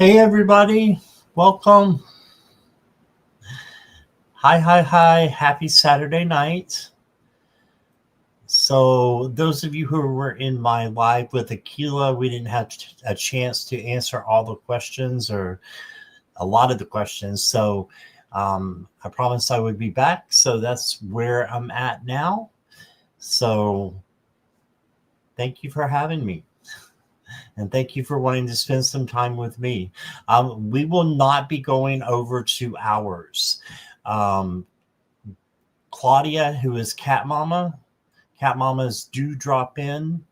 Hey everybody, welcome. Hi. Happy Saturday night. So, those of you who were in my live with Aquila, we didn't have a chance to answer all the questions or a lot of the questions. So, I promised I would be back. So, that's where I'm at now. So, thank you for having me. And thank you for wanting to spend some time with me. We will not be going over 2 hours. Um, Claudia, who is Cat Mama's due drop in.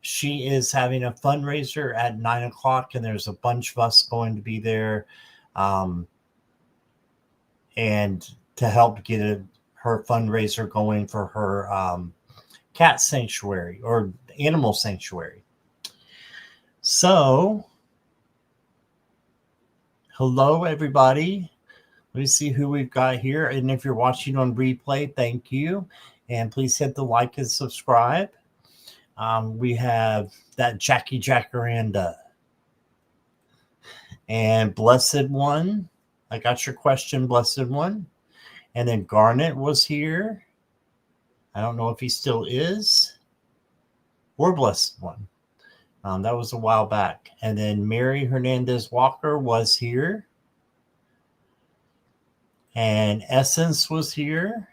She is having a fundraiser at 9 o'clock, and there's a bunch of us going to be there, um, and to help get her fundraiser going for her cat sanctuary or animal sanctuary. So, hello everybody. Let me see who we've got here. And if you're watching on replay, thank you. And please hit the like and subscribe. We have that Jackie Jacaranda and Blessed One. I got your question, Blessed One. And then Garnet was here. I don't know if he still is. Or Blessed One. That was a while back. And then Mary Hernandez Walker was here. And Essence was here.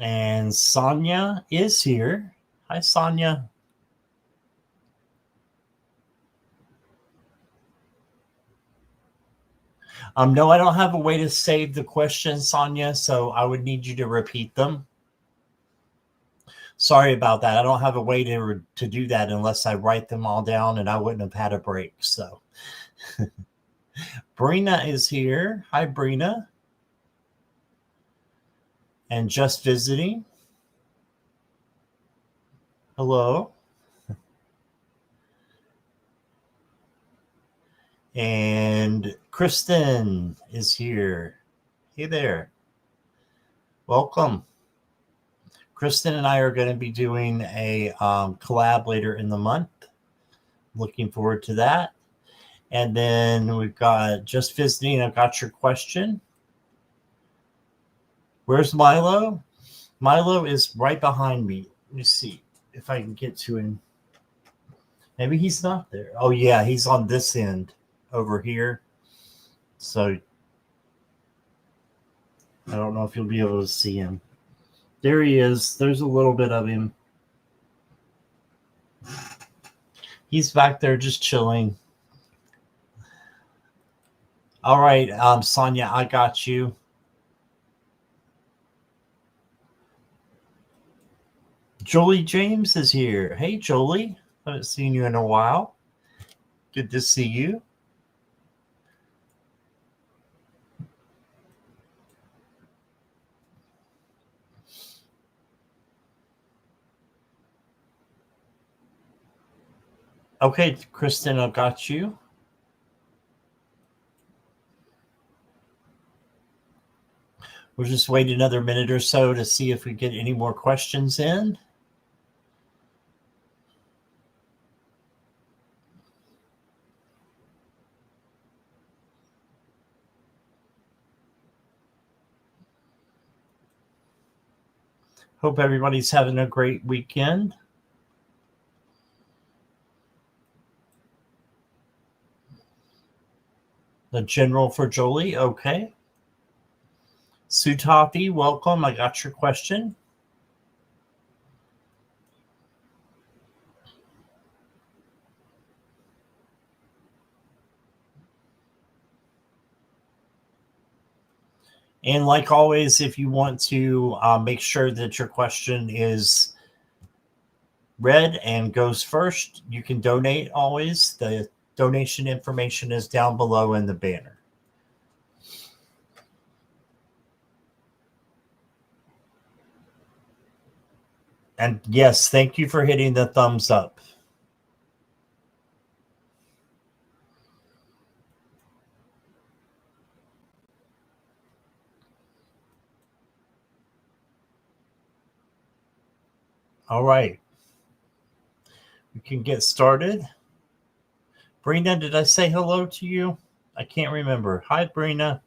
And Sonia is here. Hi, Sonia. No, I don't have a way to save the questions, Sonia, so I would need you to repeat them. Sorry about that. I don't have a way to do that unless I write them all down, and I wouldn't have had a break. So, Brina is here. Hi, Brina. And just visiting. Hello. And Kristen is here. Hey there. Welcome. Kristen and I are going to be doing a collab later in the month. Looking forward to that. And then we've got just visiting. I've got your question. Where's Milo? Milo is right behind me. Let me see if I can get to him. Maybe he's not there. Oh, yeah, he's on this end over here. So I don't know if you'll be able to see him. There he is. There's a little bit of him. He's back there just chilling. All right, Sonia, I got you. Jolie James is here. Hey, Jolie. Haven't seen you in a while. Good to see you. Okay, Kristen, I've got you. We'll just wait another minute or so to see if we get any more questions in. Hope everybody's having a great weekend. The general for Jolie, okay. Sutafi, welcome. I got your question. And like always, if you want to make sure that your question is read and goes first, you can donate always. The donation information is down below in the banner. And yes, thank you for hitting the thumbs up. All right. We can get started. Brina, did I say hello to you? I can't remember. Hi, Brina.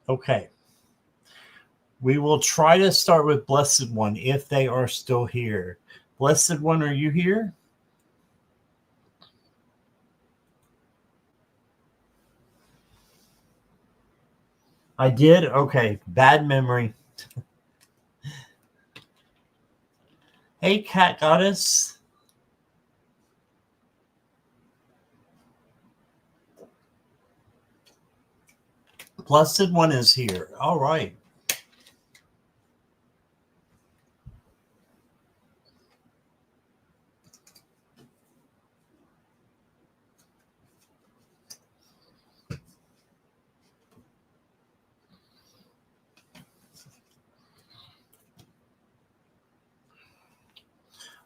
Okay. We will try to start with Blessed One if they are still here. Blessed One, are you here? I did? Okay. Bad memory. Hey, Cat Goddess. Blessed One is here. All right.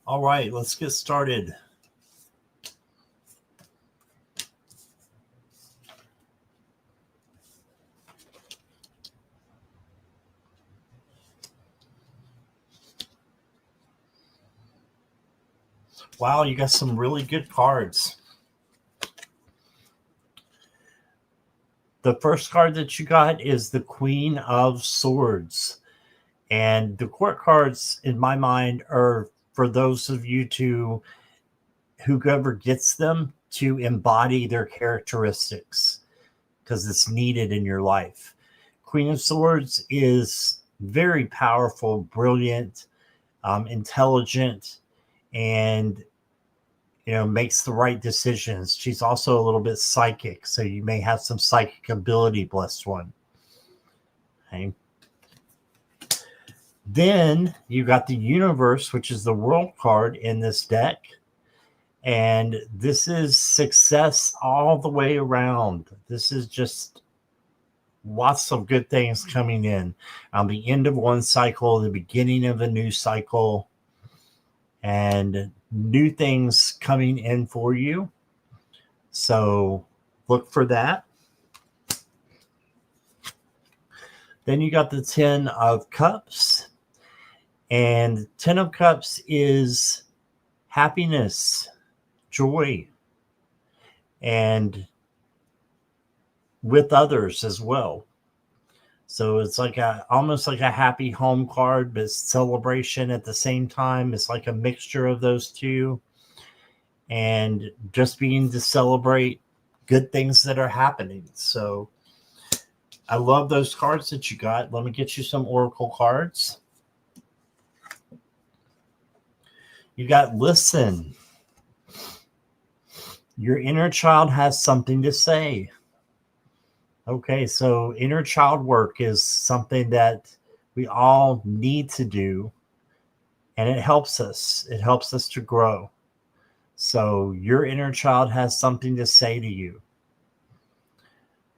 All right, let's get started. Wow, you got some really good cards. The first card that you got is the Queen of Swords. And the court cards, in my mind, are for those of you to whoever gets them to embody their characteristics because it's needed in your life. Queen of Swords is very powerful, brilliant, intelligent, and makes the right decisions. She's also a little bit psychic, so you may have some psychic ability, Blessed One. Okay. Then you got the Universe, which is the World card in this deck. And this is success all the way around. This is just lots of good things coming in on the end of one cycle, the beginning of a new cycle, and new things coming in for you. So look for that. Then you got the 10 of Cups. And 10 of Cups is happiness, joy, and with others as well. So it's like almost like a happy home card, but celebration at the same time. It's like a mixture of those two. And just being to celebrate good things that are happening. So I love those cards that you got. Let me get you some Oracle cards. You got Listen. Your inner child has something to say. Okay, so inner child work is something that we all need to do, and it helps us. It helps us to grow. So your inner child has something to say to you.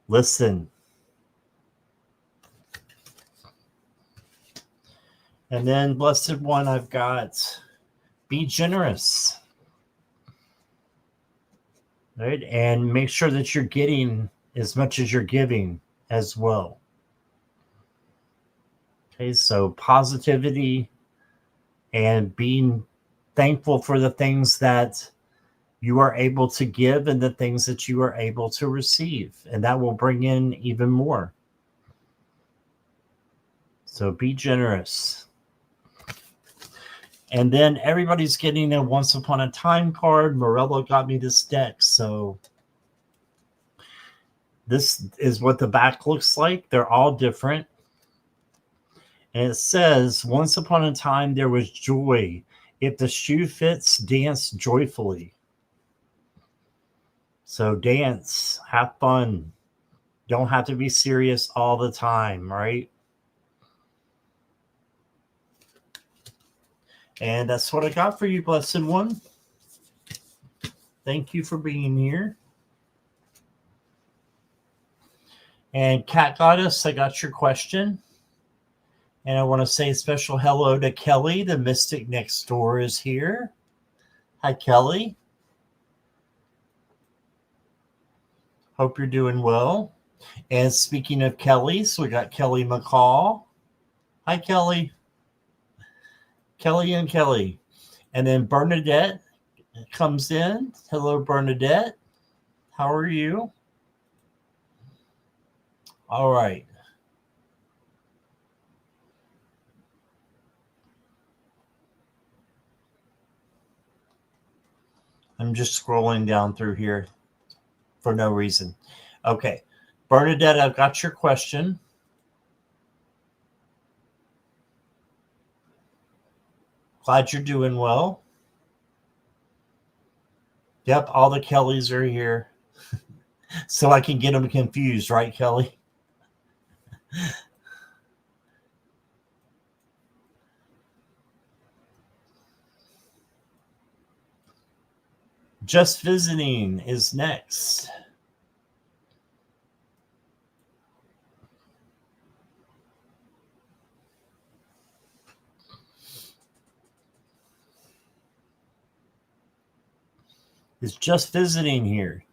Listen. And then Blessed One, I've got be generous. Right? And make sure that you're getting as much as you're giving as well. Okay, so positivity and being thankful for the things that you are able to give and the things that you are able to receive. And that will bring in even more. So be generous. And then everybody's getting a Once Upon a Time card. Morello got me this deck. So this is what the back looks like. They're all different. And it says, once upon a time, there was joy. If the shoe fits, dance joyfully. So dance, have fun. Don't have to be serious all the time, right? And that's what I got for you, Blessed One. Thank you for being here. And Cat Goddess, I got your question. And I want to say a special hello to Kelly. The Mystic Next Door is here. Hi, Kelly. Hope you're doing well. And speaking of Kelly's, we got Kelly McCall. Hi, Kelly. Kelly and Kelly. And then Bernadette comes in. Hello, Bernadette. How are you? All right. I'm just scrolling down through here for no reason. Okay. Bernadette, I've got your question. Glad you're doing well. Yep, all the Kellys are here. So I can get them confused, right, Kelly? Just Visiting is next. Is Just Visiting here?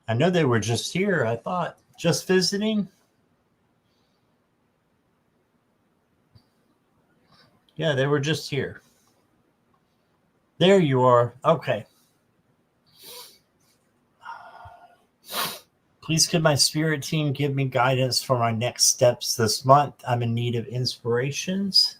I know they were just here. I thought Just Visiting. Yeah, they were just here. There you are. Okay. Please could my spirit team give me guidance for my next steps this month? I'm in need of inspirations.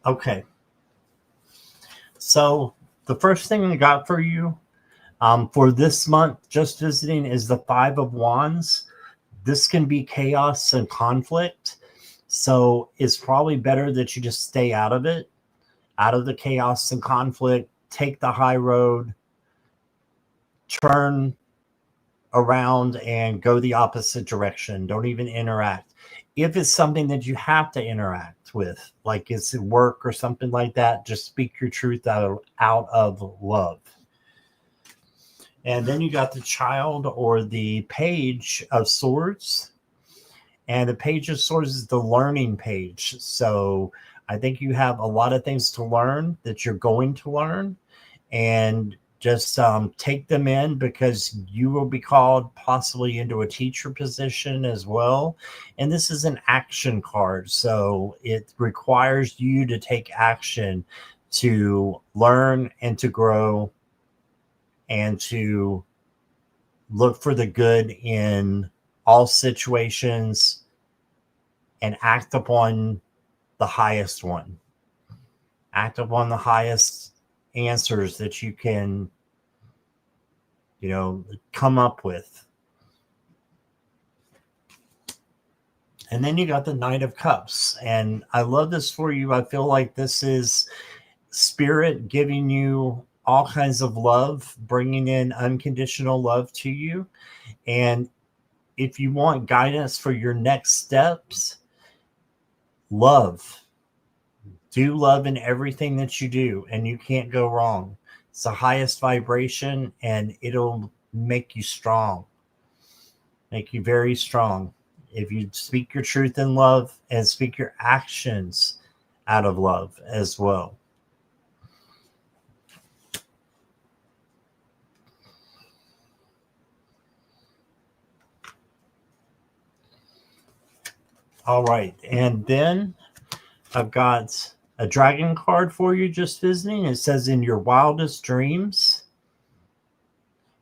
Okay. So the first thing I got for you for this month, Just Visiting, is the Five of Wands. This can be chaos and conflict. So it's probably better that you just stay out of it, out of the chaos and conflict. Take the high road, turn around and go the opposite direction. Don't even interact. If it's something that you have to interact with, like it's at work or something like that, just speak your truth out of love. And then you got the Child or the Page of Swords. And the Page of Swords is the learning page. So I think you have a lot of things to learn that you're going to learn. And just take them in, because you will be called possibly into a teacher position as well. And this is an action card. So it requires you to take action to learn and to grow and to look for the good in all situations and act upon the highest one. Act upon the highest answers that you can, come up with. And then you got the Knight of Cups. And I love this for you. I feel like this is Spirit giving you all kinds of love, bringing in unconditional love to you. And if you want guidance for your next steps, love. Do love in everything that you do, and you can't go wrong. It's the highest vibration, and it'll make you strong, make you very strong. If you speak your truth in love and speak your actions out of love as well. All right. And then I've got a dragon card for you, Just Visiting. It says, in your wildest dreams,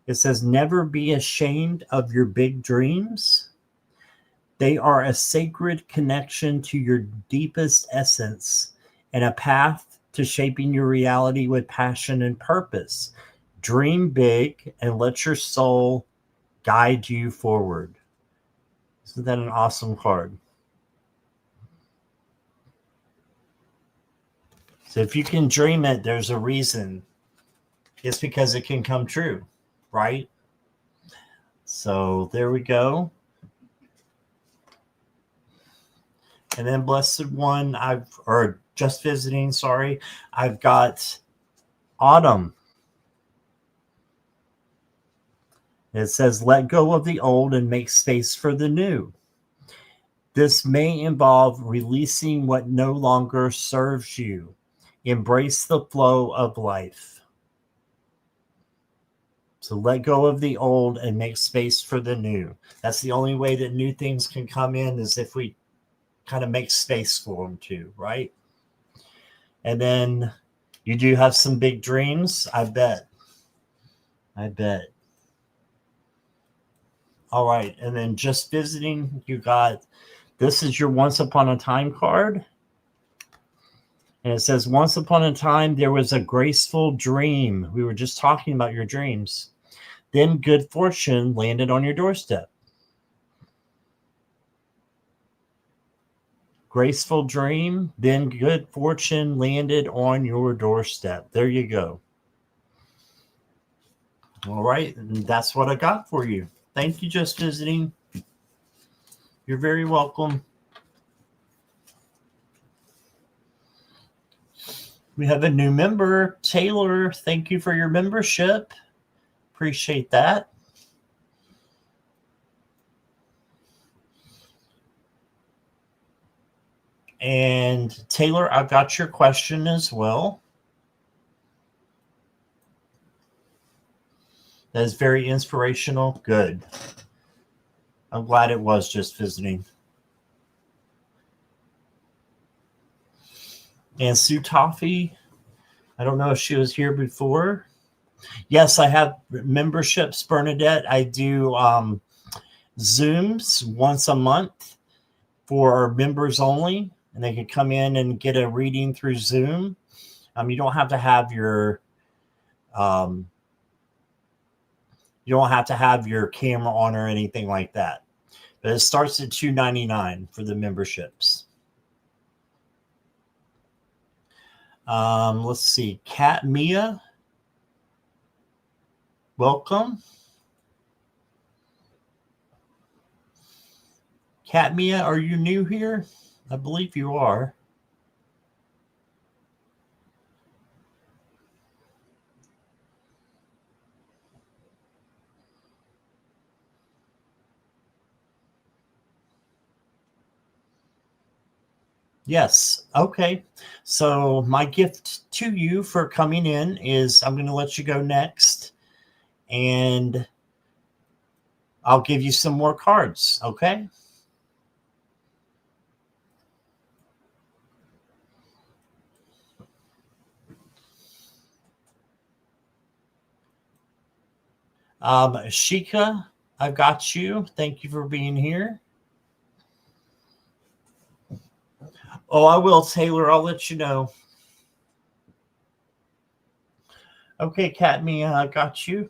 it says, never be ashamed of your big dreams. They are a sacred connection to your deepest essence and a path to shaping your reality with passion and purpose. Dream big and let your soul guide you forward. Isn't that an awesome card? So if you can dream it, there's a reason. It's because it can come true, right? So there we go. And then Blessed One, or Just Visiting, sorry, I've got Autumn. It says, let go of the old and make space for the new. This may involve releasing what no longer serves you. Embrace the flow of life. So let go of the old and make space for the new. That's the only way that new things can come in, is if we kind of make space for them too, right? And then you do have some big dreams, I bet. All right, and then Just Visiting, you got, this is your Once Upon a Time card. And it says, once upon a time, there was a graceful dream. We were just talking about your dreams. Then good fortune landed on your doorstep. Graceful dream, then good fortune landed on your doorstep. There you go. All right, and that's what I got for you. Thank you, Just Visiting. You're very welcome. We have a new member, Taylor. Thank you for your membership. Appreciate that. And Taylor, I've got your question as well. That is very inspirational. Good. I'm glad it was Just Visiting. And Sue Toffee, I don't know if she was here before. Yes, I have memberships, Bernadette. I do Zooms once a month for members only, and they can come in and get a reading through Zoom. You don't have to have your camera on or anything like that. But it starts at $2.99 for the memberships. Let's see. Kat Mia, welcome. Kat Mia, are you new here? I believe you are. Yes. Okay. So my gift to you for coming in is I'm going to let you go next, and I'll give you some more cards. Okay. Shika, I've got you. Thank you for being here. Oh, I will, Taylor. I'll let you know. Okay, Kat Mia, I got you.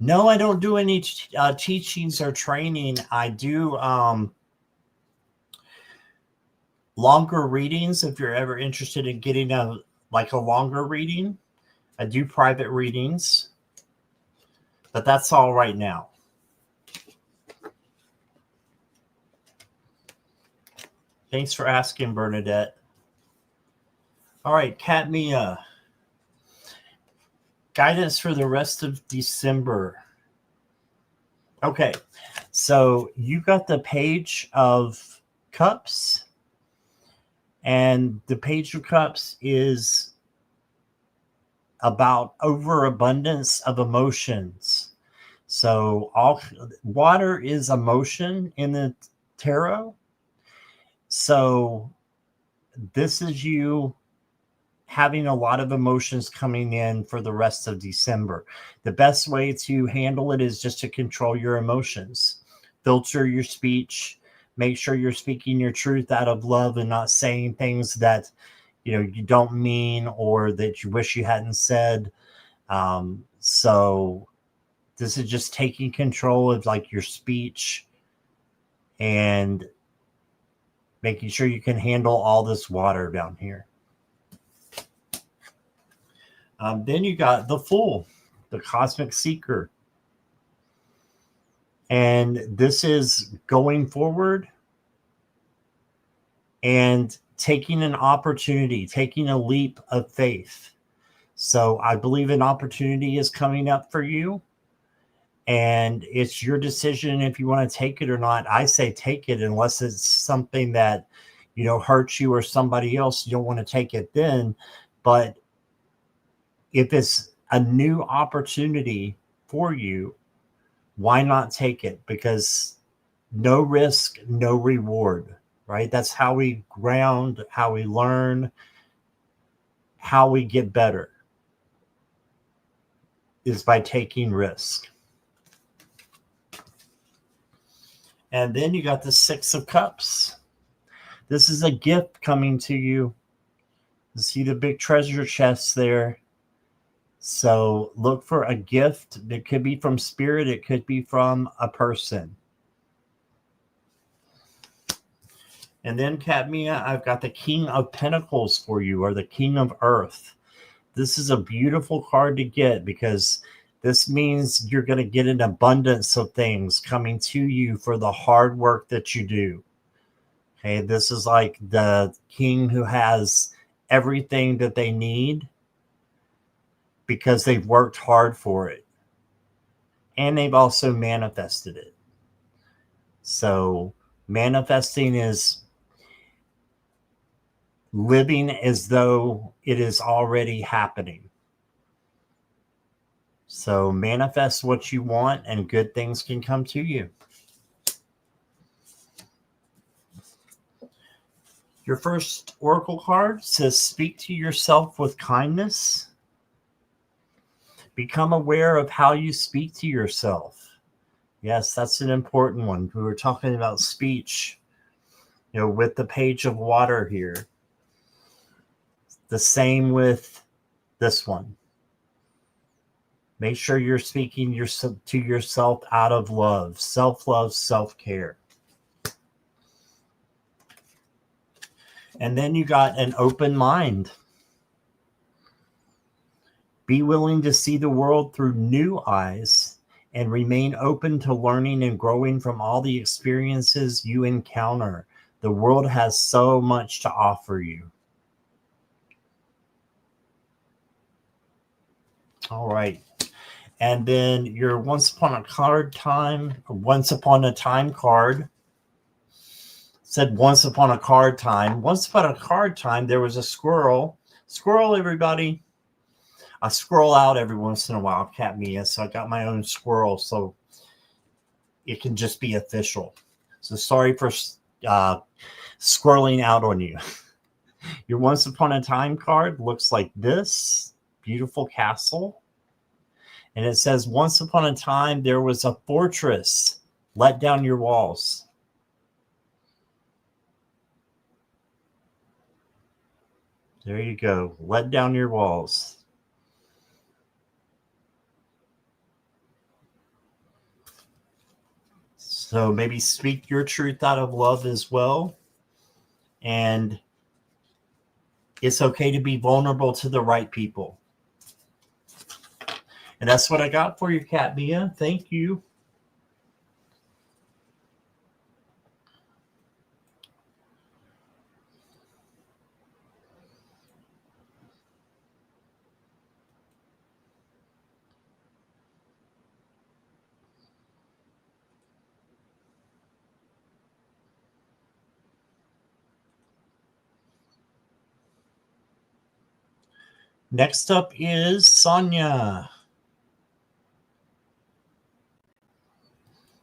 No, I don't do any teachings or training. I do longer readings. If you're ever interested in getting a longer reading, I do private readings, but that's all right now. Thanks for asking, Bernadette. All right, Kat Mia. Guidance for the rest of December. Okay, so you got the Page of Cups, and the Page of Cups is about overabundance of emotions. So all water is emotion in the tarot. So this is you having a lot of emotions coming in for the rest of December. The best way to handle it is just to control your emotions, filter your speech, make sure you're speaking your truth out of love and not saying things that you don't mean or that you wish you hadn't said. So this is just taking control of like your speech and making sure you can handle all this water down here. Then you got the Fool, the Cosmic Seeker. And this is going forward and taking an opportunity, taking a leap of faith. So I believe an opportunity is coming up for you. And it's your decision if you want to take it or not. I say take it unless it's something that, hurts you or somebody else. You don't want to take it then. But if it's a new opportunity for you, why not take it? Because no risk, no reward, right? That's how we ground, how we learn, how we get better, is by taking risk. And then you got the Six of Cups. This is a gift coming to you. You see the big treasure chest there. So look for a gift. It could be from spirit. It could be from a person. And then, Cadmia, I've got the King of Pentacles for you, or the King of Earth. This is a beautiful card to get because this means you're going to get an abundance of things coming to you for the hard work that you do. Okay, this is like the king who has everything that they need because they've worked hard for it. And they've also manifested it. So manifesting is living as though it is already happening. So manifest what you want and good things can come to you. Your first oracle card says, speak to yourself with kindness. Become aware of how you speak to yourself. Yes, that's an important one. We were talking about speech, with the Page of Water here. The same with this one. Make sure you're speaking to yourself out of love, self-love, self-care. And then you got an open mind. Be willing to see the world through new eyes and remain open to learning and growing from all the experiences you encounter. The world has so much to offer you. All right. And then your Once Upon a Time card said Once Upon a Card Time. Once upon a card time, there was a squirrel. Squirrel, everybody. I scroll out every once in a while, Cadmia, so I got my own squirrel, so it can just be official. So sorry for squirreling out on you. Your Once Upon a Time card looks like this. Beautiful castle. And it says, once upon a time, there was a fortress. Let down your walls. There you go. Let down your walls. So maybe speak your truth out of love as well. And it's okay to be vulnerable to the right people. And that's what I got for you, Cadmia. Thank you. Next up is Sonia.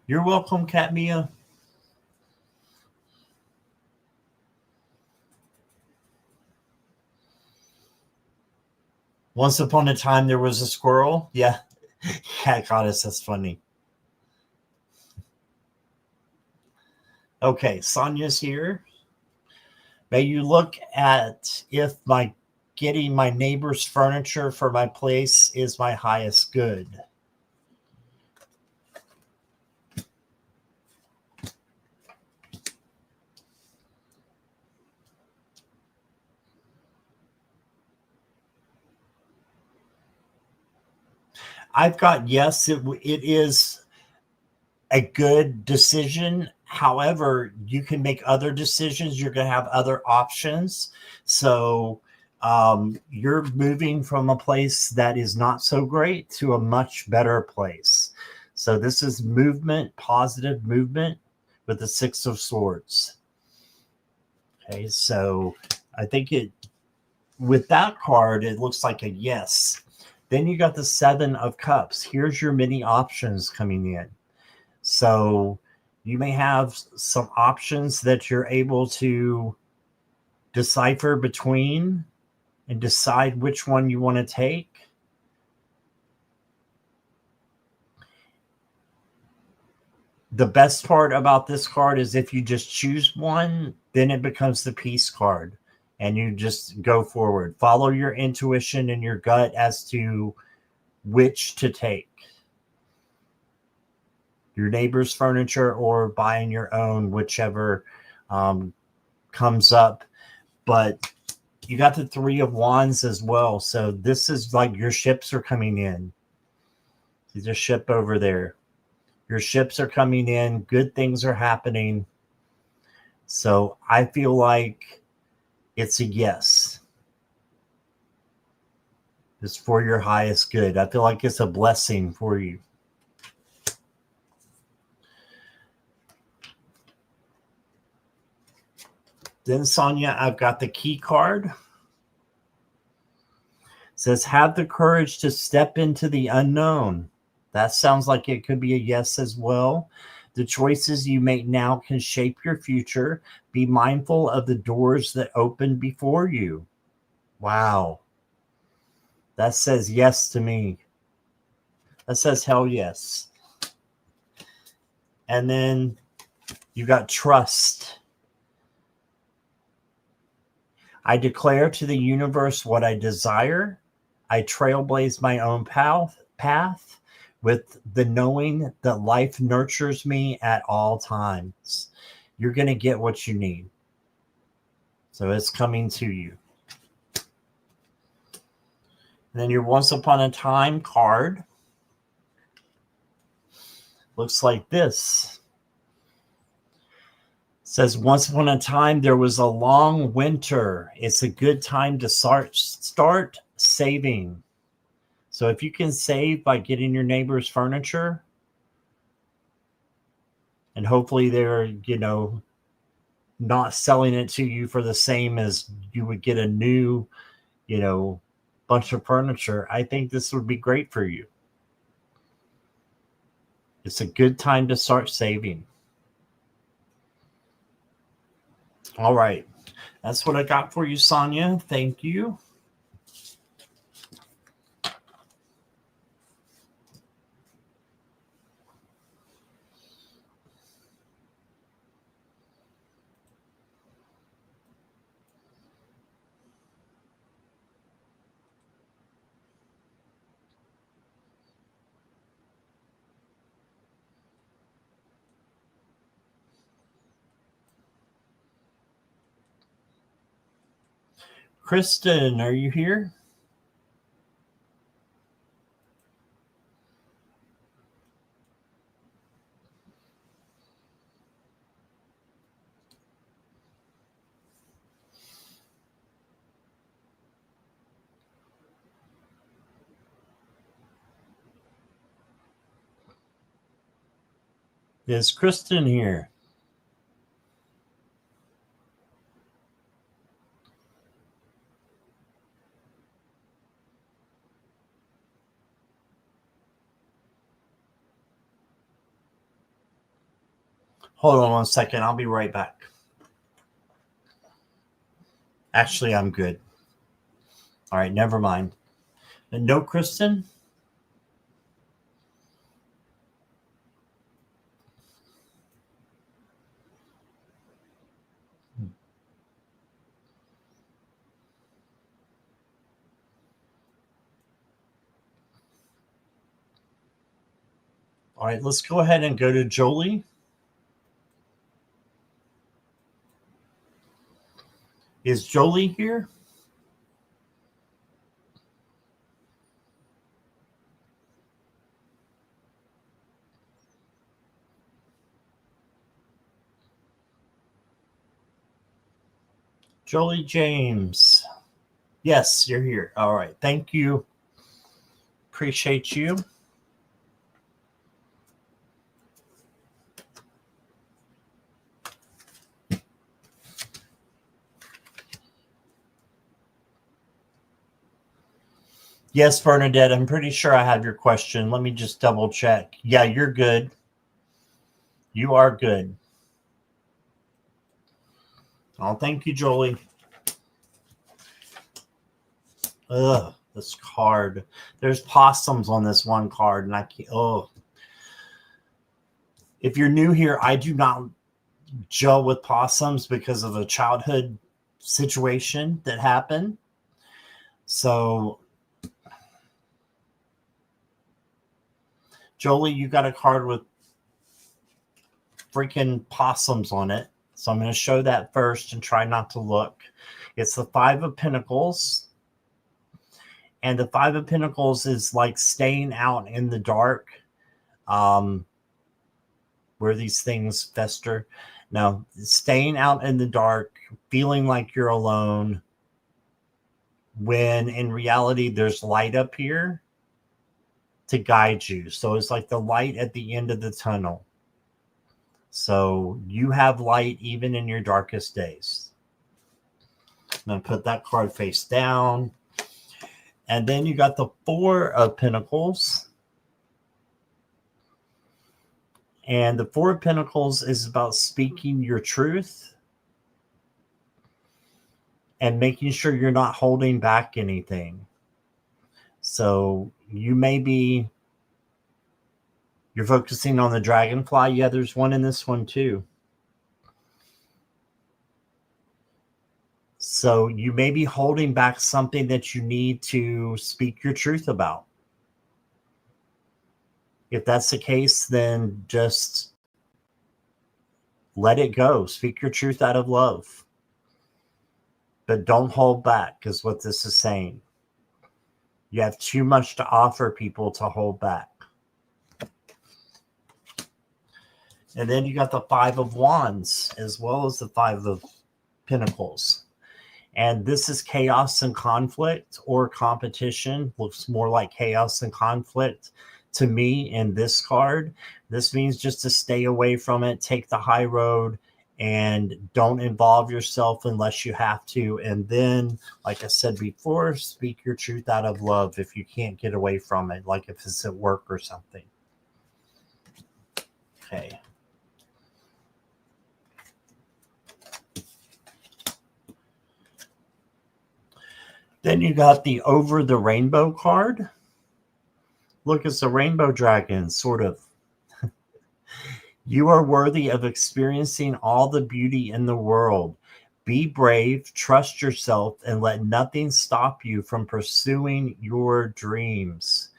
You're welcome, Cadmia. Once upon a time, there was a squirrel. Yeah. Cat goddess. That's funny. Okay. Sonia's here. May you look at if my getting my neighbor's furniture for my place is my highest good. I've got yes, it is a good decision. However, you can make other decisions. You're going to have other options. So you're moving from a place that is not so great to a much better place. So this is movement, positive movement with the Six of Swords. Okay, so I think it with that card, it looks like a yes. Then you got the Seven of Cups. Here's your many options coming in. So you may have some options that you're able to decipher between and decide which one you want to take. The best part about this card is if you just choose one, then it becomes the peace card and you just go forward. Follow your intuition and your gut as to which to take. Your neighbor's furniture or buying your own, whichever comes up. But you got the Three of Wands as well. So this is like your ships are coming in. There's a ship over there. Your ships are coming in. Good things are happening. So I feel like it's a yes. It's for your highest good. I feel like it's a blessing for you. Then, Sonia, I've got the key card. It says, have the courage to step into the unknown. That sounds like it could be a yes as well. The choices you make now can shape your future. Be mindful of the doors that open before you. Wow. That says yes to me. That says hell yes. And then you got trust. I declare to the universe what I desire. I trailblaze my own path with the knowing that life nurtures me at all times. You're going to get what you need. So it's coming to you. And then your Once Upon a Time card looks like this. It says, once upon a time, there was a long winter. It's a good time to start saving. So if you can save by getting your neighbor's furniture, and hopefully they're, not selling it to you for the same as you would get a new, bunch of furniture, I think this would be great for you. It's a good time to start saving. All right. That's what I got for you, Sonia. Thank you. Kristen, are you here? Is Kristen here? Hold on 1 second. I'll be right back. Actually, I'm good. All right, never mind. And no, Kristen? All right, let's go ahead and go to Jolie. Is Jolie here? Jolie James. Yes, you're here. All right. Thank you. Appreciate you. Yes, Bernadette, I'm pretty sure I have your question. Let me just double check. Yeah, you're good. You are good. Oh, thank you, Jolie. Ugh, this card. There's possums on this one card, and I can't. Oh, if you're new here, I do not gel with possums because of a childhood situation that happened. So, Jolie, you got a card with freaking possums on it. So I'm going to show that first and try not to look. It's the Five of Pentacles. And the Five of Pentacles is like staying out in the dark, where these things fester. No, staying out in the dark, feeling like you're alone, when in reality there's light up here to guide you. So it's like the light at the end of the tunnel. So you have light even in your darkest days. I'm going to put that card face down. And then you got the Four of Pentacles. And the Four of Pentacles is about speaking your truth and making sure you're not holding back anything. So you may be, you're focusing on the dragonfly. Yeah, there's one in this one too. So you may be holding back something that you need to speak your truth about. If that's the case, then just let it go. Speak your truth out of love. But don't hold back, is what this is saying. You have too much to offer people to hold back. And then you got the Five of Wands as well as the Five of Pentacles. And this is chaos and conflict or competition. Looks more like chaos and conflict to me in this card. This means just to stay away from it, take the high road, and don't involve yourself unless you have to. And then, like I said before, speak your truth out of love if you can't get away from it, like if it's at work or something. Okay. Then you got the Over the Rainbow card. Look, it's a rainbow dragon, sort of. You are worthy of experiencing all the beauty in the world. Be brave, trust yourself, and let nothing stop you from pursuing your dreams.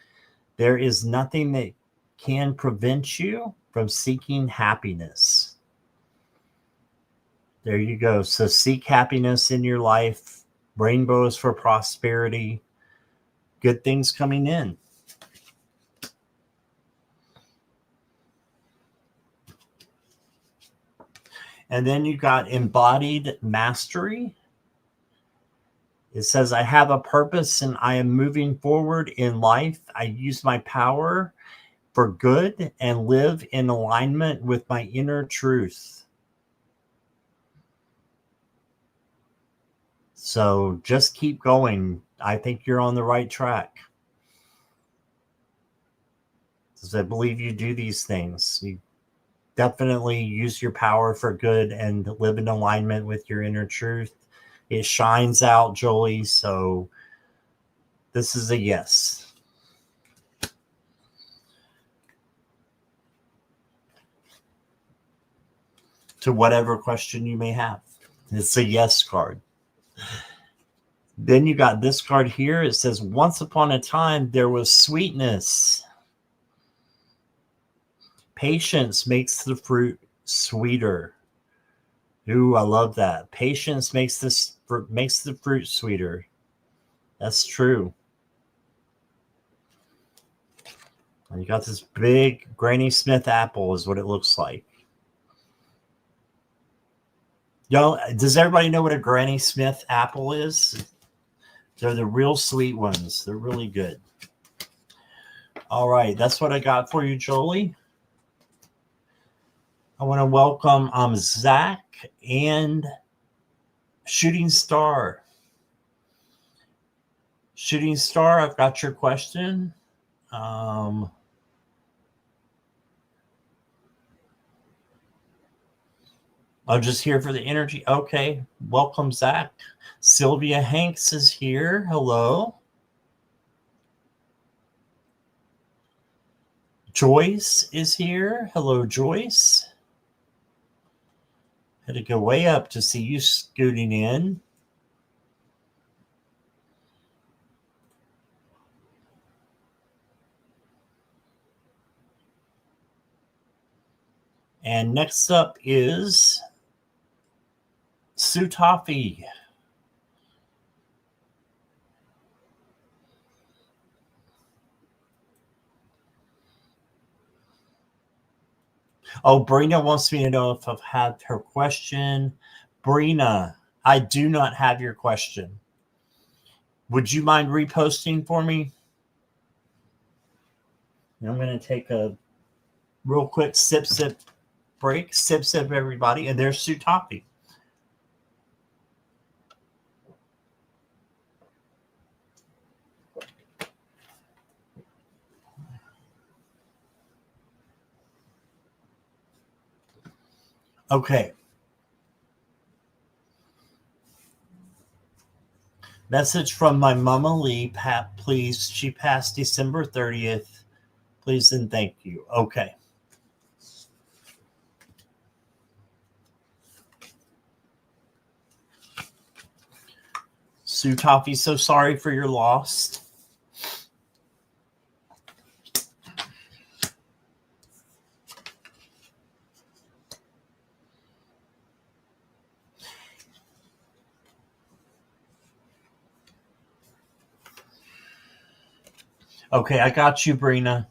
There is nothing that can prevent you from seeking happiness. There you go. So seek happiness in your life. Rainbows for prosperity. Good things coming in. And then you got Embodied Mastery. It says, I have a purpose and I am moving forward in life. I use my power for good and live in alignment with my inner truth. So just keep going. I think you're on the right track. Because I believe you do these things. You definitely use your power for good and live in alignment with your inner truth. It shines out, Jolie. So This is a yes. To whatever question you may have. It's a yes card. Then you got this card here. It says, once upon a time, there was sweetness. Patience makes the fruit sweeter. Ooh, I love that. Patience makes the fruit sweeter. That's true. And you got this big Granny Smith apple is what it looks like. Y'all, does everybody know what a Granny Smith apple is? They're the real sweet ones. They're really good. All right, that's what I got for you, Jolie. I want to welcome Zach and Shooting Star. Shooting Star, I've got your question. I'm just here for the energy. Okay, welcome, Zach. Sylvia Hanks is here. Hello. Joyce is here. Hello, Joyce. Had to go way up to see you scooting in. And next up is Sue Toffee. Oh, Brina wants me to know if I've had her question. Brina, I do not have your question. Would you mind reposting for me? I'm going to take a real quick sip break. Sip, everybody. And there's Sue Toffee. Okay. Message from my Mama Lee. Pat, please. She passed December 30th. Please and thank you. Okay. Sue Toffee, so sorry for your loss. Okay, I got you, Brina.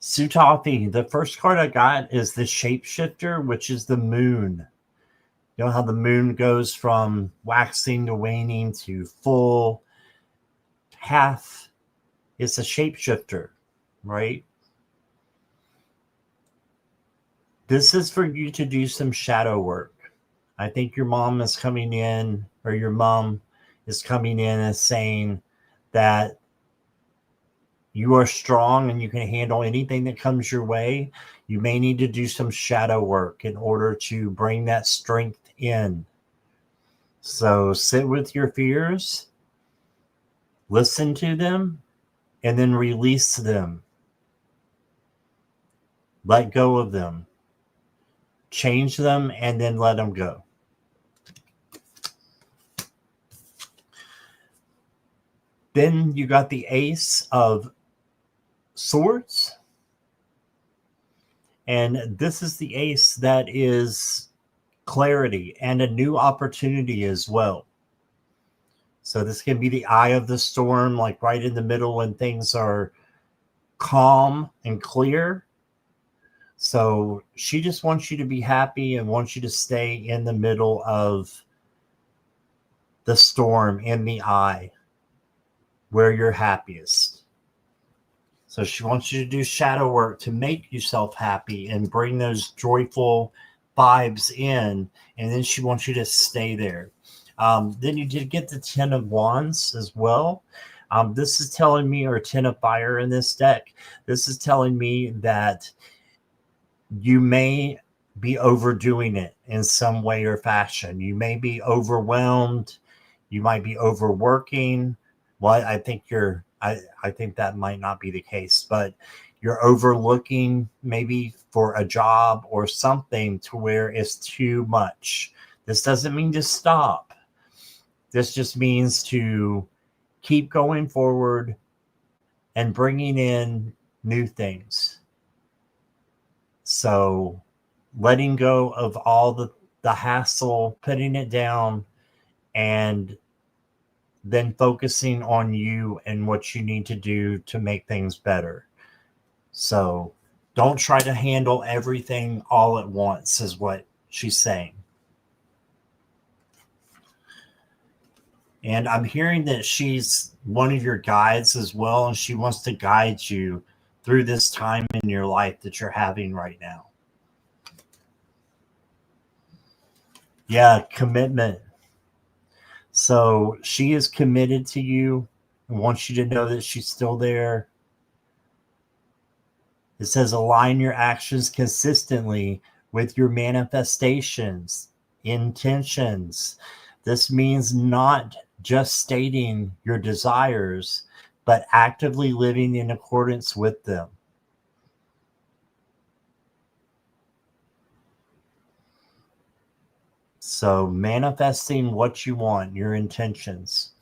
Sue Toffee, the first card I got is the Shapeshifter, which is the moon. You know how the moon goes from waxing to waning to full, half. It's a shapeshifter, right? This is for you to do some shadow work. I think your mom is coming in, or your mom is coming in and saying that you are strong and you can handle anything that comes your way. You may need to do some shadow work in order to bring that strength in. So sit with your fears, listen to them, and then release them. Let go of them. Change them and then let them go. Then you got the Ace of Swords. And this is the ace that is clarity and a new opportunity as well. So this can be the eye of the storm, like right in the middle when things are calm and clear. So she just wants you to be happy and wants you to stay in the middle of the storm, in the eye, where you're happiest. So she wants you to do shadow work to make yourself happy and bring those joyful vibes in. And then she wants you to stay there. Then you did get the 10 of Wands as well. This is telling me, or 10 of Fire in this deck, this is telling me that you may be overdoing it in some way or fashion. You may be overwhelmed. You might be overworking. Well, I think that might not be the case, but you're overlooking maybe for a job or something to where it's too much. This doesn't mean to stop. This just means to keep going forward and bringing in new things. So letting go of all the hassle, putting it down, and then focusing on you and what you need to do to make things better. So don't try to handle everything all at once, is what she's saying. And I'm hearing that she's one of your guides as well, and she wants to guide you through this time in your life that you're having right now. Yeah, commitment. So she is committed to you and wants you to know that she's still there. It says align your actions consistently with your manifestations, intentions. This means not just stating your desires, but actively living in accordance with them. So manifesting what you want, your intentions.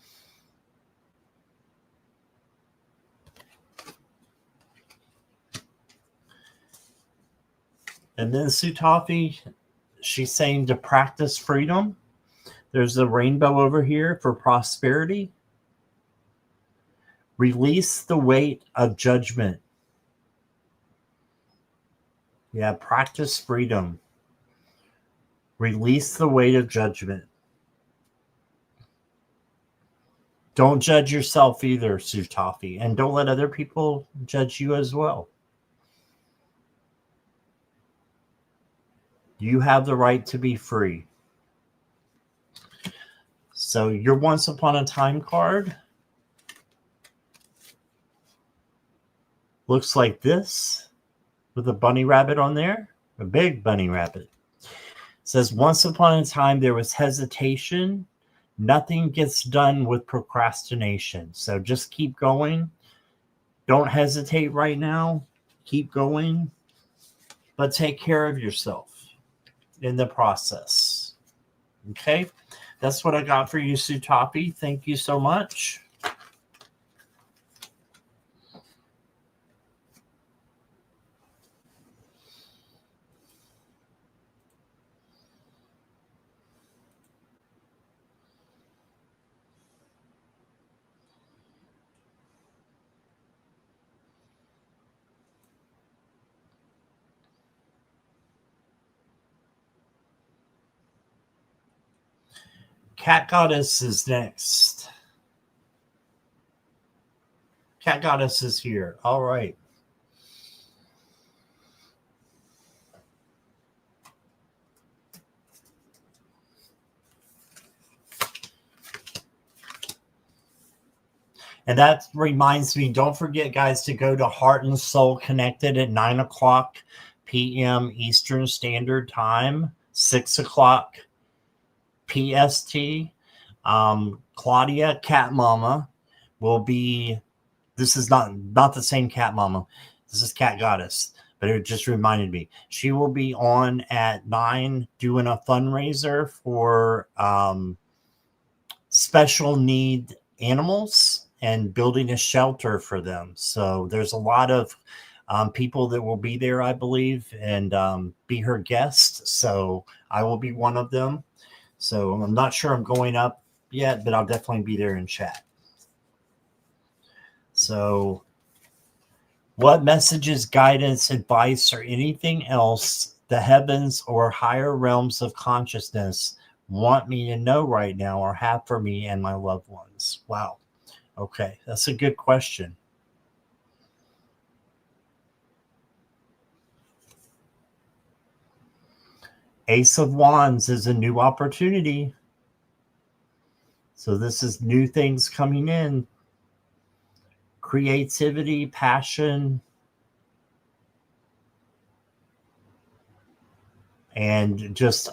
And then Sutafi, she's saying to practice freedom. There's a rainbow over here for prosperity. Release the weight of judgment. Yeah, practice freedom. Release the weight of judgment. Don't judge yourself either, Sutafi, and don't let other people judge you as well. You have the right to be free. So your Once Upon a Time card looks like this with a bunny rabbit on there, a big bunny rabbit. It says, once upon a time, there was hesitation. Nothing gets done with procrastination. So just keep going. Don't hesitate right now. Keep going, but take care of yourself in the process. Okay? That's what I got for you, Sutapi. Thank you so much. Cat Goddess is next. Cat Goddess is here. All right. And that reminds me, don't forget, guys, to go to Heart and Soul Connected at 9 o'clock p.m. Eastern Standard Time, 6 o'clock PST. Claudia Cat Mama will be, this is not the same Cat Mama. This is Cat Goddess, but it just reminded me. She will be on at 9 doing a fundraiser for special need animals and building a shelter for them. So there's a lot of people that will be there, I believe, and be her guest. So I will be one of them. So I'm not sure I'm going up yet, but I'll definitely be there in chat. So what messages, guidance, advice, or anything else the heavens or higher realms of consciousness want me to know right now or have for me and my loved ones? Wow. Okay, that's a good question. Ace of Wands is a new opportunity. So this is new things coming in. Creativity, passion. and just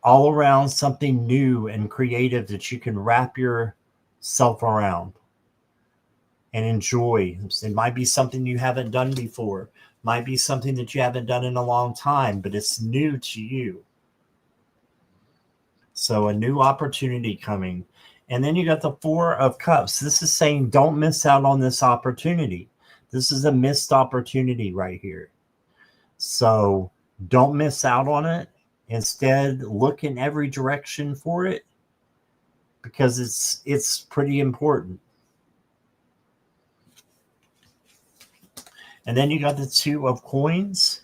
all around something new and creative that you can wrap yourself around and enjoy. It might be something you haven't done before, might be something that you haven't done in a long time, but it's new to you. So a new opportunity coming. And then you got the Four of Cups. This is saying don't miss out on this opportunity. This is a missed opportunity right here. So don't miss out on it. Instead, look in every direction for it, because it's pretty important. And then you got the Two of Coins.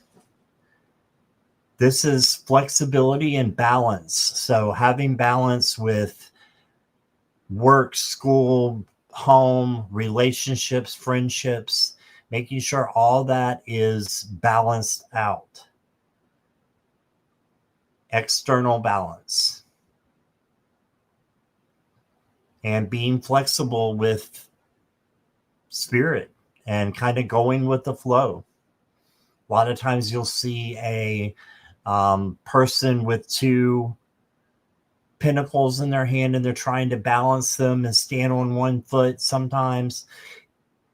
This is flexibility and balance. So having balance with work, school, home, relationships, friendships, making sure all that is balanced out. External balance. And being flexible with spirit and kind of going with the flow. A lot of times you'll see a person with two pinnacles in their hand and they're trying to balance them and stand on one foot. Sometimes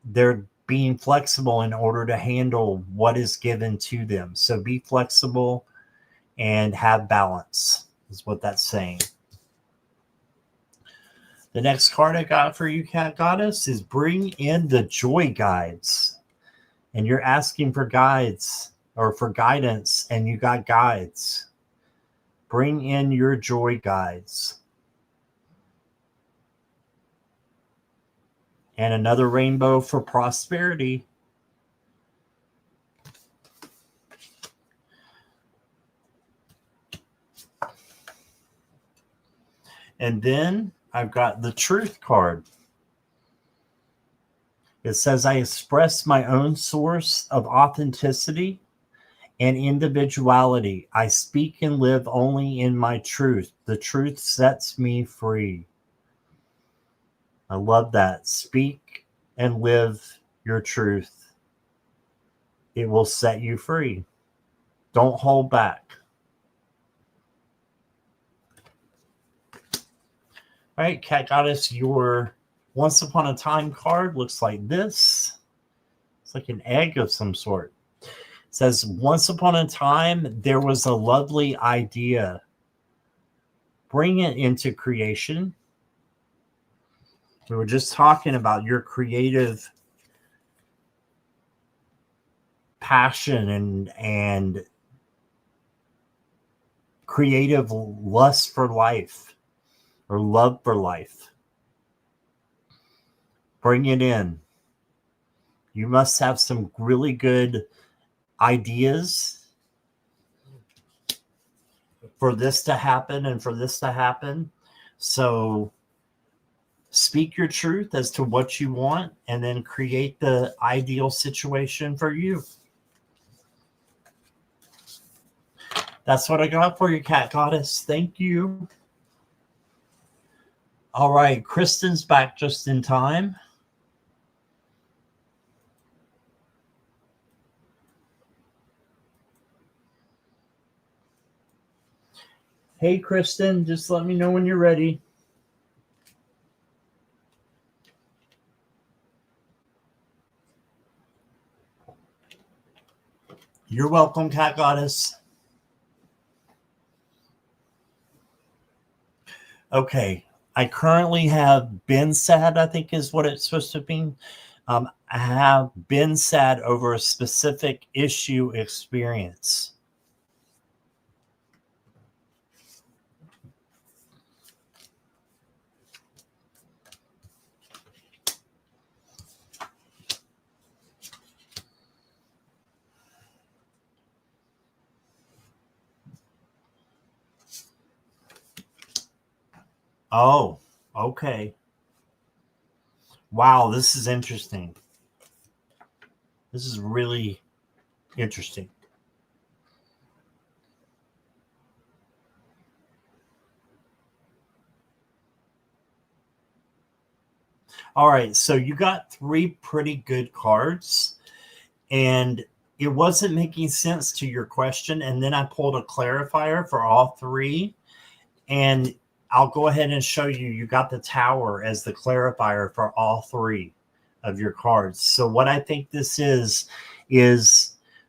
they're being flexible in order to handle what is given to them. So be flexible and have balance is what that's saying. The next card I got for you, Cat Goddess, is bring in the joy guides. And you're asking for guides or for guidance, and you got guides. Bring in your joy guides. And another rainbow for prosperity. And then I've got the truth card. It says, I express my own source of authenticity and individuality. I speak and live only in my truth. The truth sets me free. I love that. Speak and live your truth. It will set you free. Don't hold back. All right, Cat Goddess, your Once Upon a Time card looks like this. It's like an egg of some sort. It says, once upon a time, there was a lovely idea. Bring it into creation. We were just talking about your creative passion and creative lust for life or love for life. Bring it in. You must have some really good ideas for this to happen and for this to happen. So speak your truth as to what you want and then create the ideal situation for you. That's what I got for you, Cat Goddess. Thank you. All right, Kristen's back just in time. Hey, Kristen, just let me know when you're ready. You're welcome, Cat Goddess. Okay, I currently have been sad, I think is what it's supposed to be. I have been sad over a specific issue experience. Oh, okay. Wow, this is interesting. This is really interesting. All right, so you got three pretty good cards, and it wasn't making sense to your question. And then I pulled a clarifier for all three. And I'll go ahead and show you. You got the Tower as the clarifier for all three of your cards. So what I think this is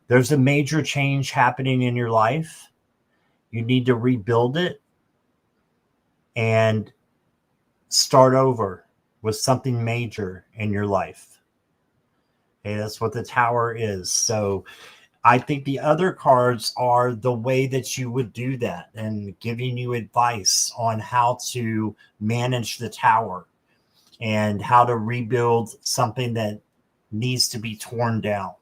there's a major change happening in your life. You need to rebuild it and start over with something major in your life. Okay, that's what the Tower is. So I think the other cards are the way that you would do that and giving you advice on how to manage the Tower and how to rebuild something that needs to be torn down.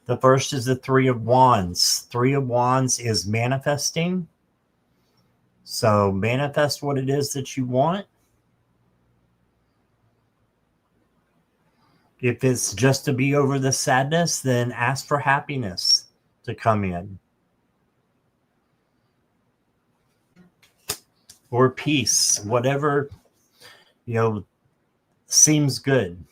The first is the Three of Wands. Three of Wands is manifesting. So manifest what it is that you want. If it's just to be over the sadness, then ask for happiness to come in. Or peace, whatever, seems good.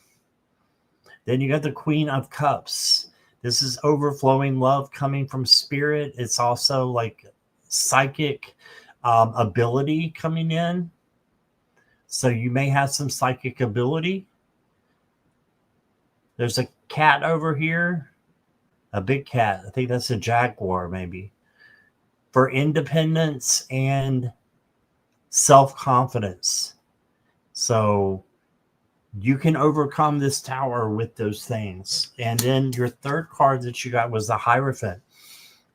Then you got the Queen of Cups. This is overflowing love coming from spirit. It's also like psychic ability coming in. So you may have some psychic ability. There's a cat over here, a big cat. I think that's a jaguar maybe. For independence and self-confidence. So you can overcome this Tower with those things. And then your third card that you got was the Hierophant.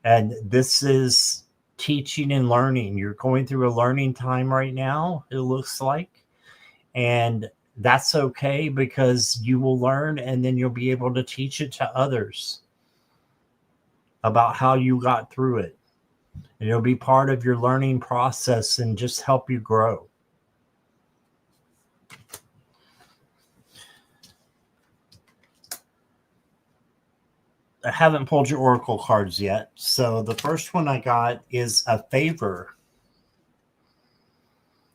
And this is teaching and learning. You're going through a learning time right now, it looks like. And that's okay because you will learn and then you'll be able to teach it to others about how you got through it. And it'll be part of your learning process and just help you grow. I haven't pulled your oracle cards yet. So the first one I got is a favor.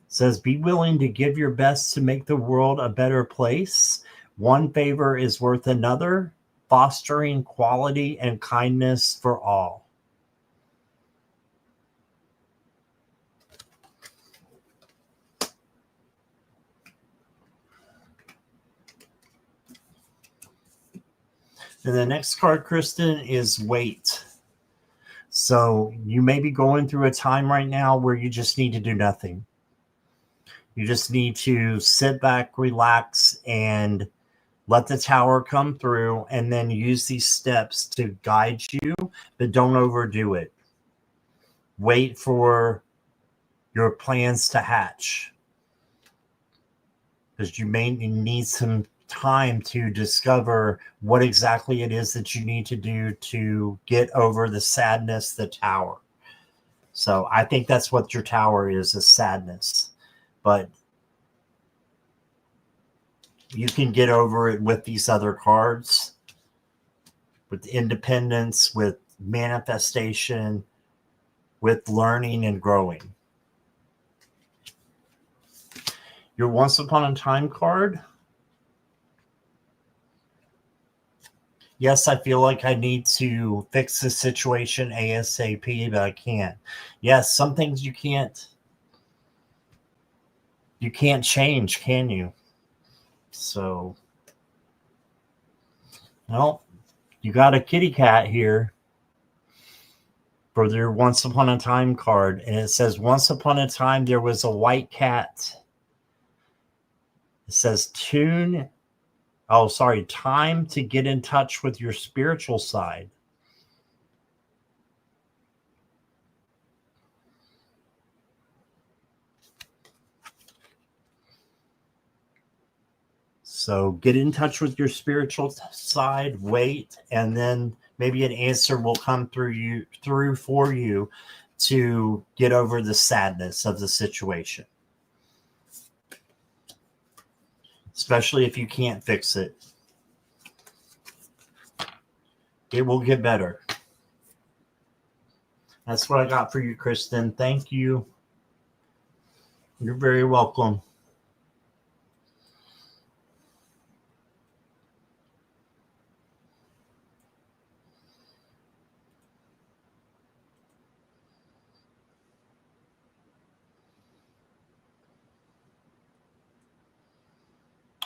It says, be willing to give your best to make the world a better place. One favor is worth another, fostering quality and kindness for all. And the next card, Kristen, is wait. So you may be going through a time right now where you just need to do nothing. You just need to sit back, relax, and let the Tower come through and then use these steps to guide you, but don't overdo it. Wait for your plans to hatch because you may need some time to discover what exactly it is that you need to do to get over the sadness, the Tower. So I think that's what your Tower is sadness. But you can get over it with these other cards, with independence, with manifestation, with learning and growing. Your Once Upon a Time card. Yes, I feel like I need to fix the situation ASAP, but I can't. Yes, some things you can't change, can you? So, well, you got a kitty cat here for your Once Upon a Time card, and it says, once upon a time there was a white cat. It says time to get in touch with your spiritual side. So get in touch with your spiritual side, wait, and then maybe an answer will come through for you to get over the sadness of the situation. Especially if you can't fix it. It will get better. That's what I got for you, Kristen. Thank you. You're very welcome.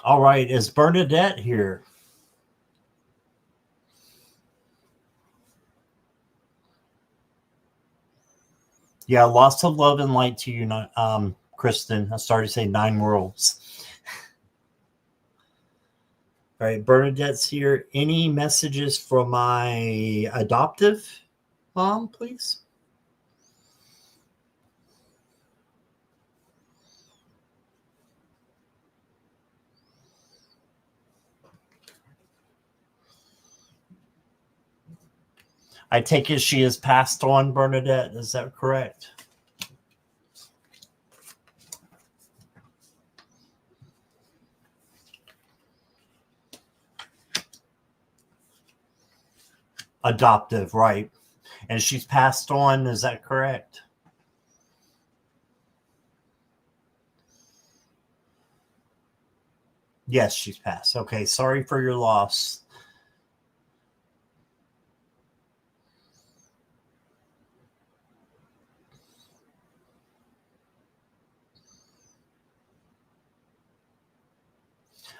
All right, is Bernadette here? Yeah, lots of love and light to you, Kristen. I started to say nine worlds. All right, Bernadette's here. Any messages from my adoptive mom, please? I take it she has passed on, Bernadette. Is that correct? Adoptive, right. And she's passed on. Is that correct? Yes, she's passed. Okay, sorry for your loss.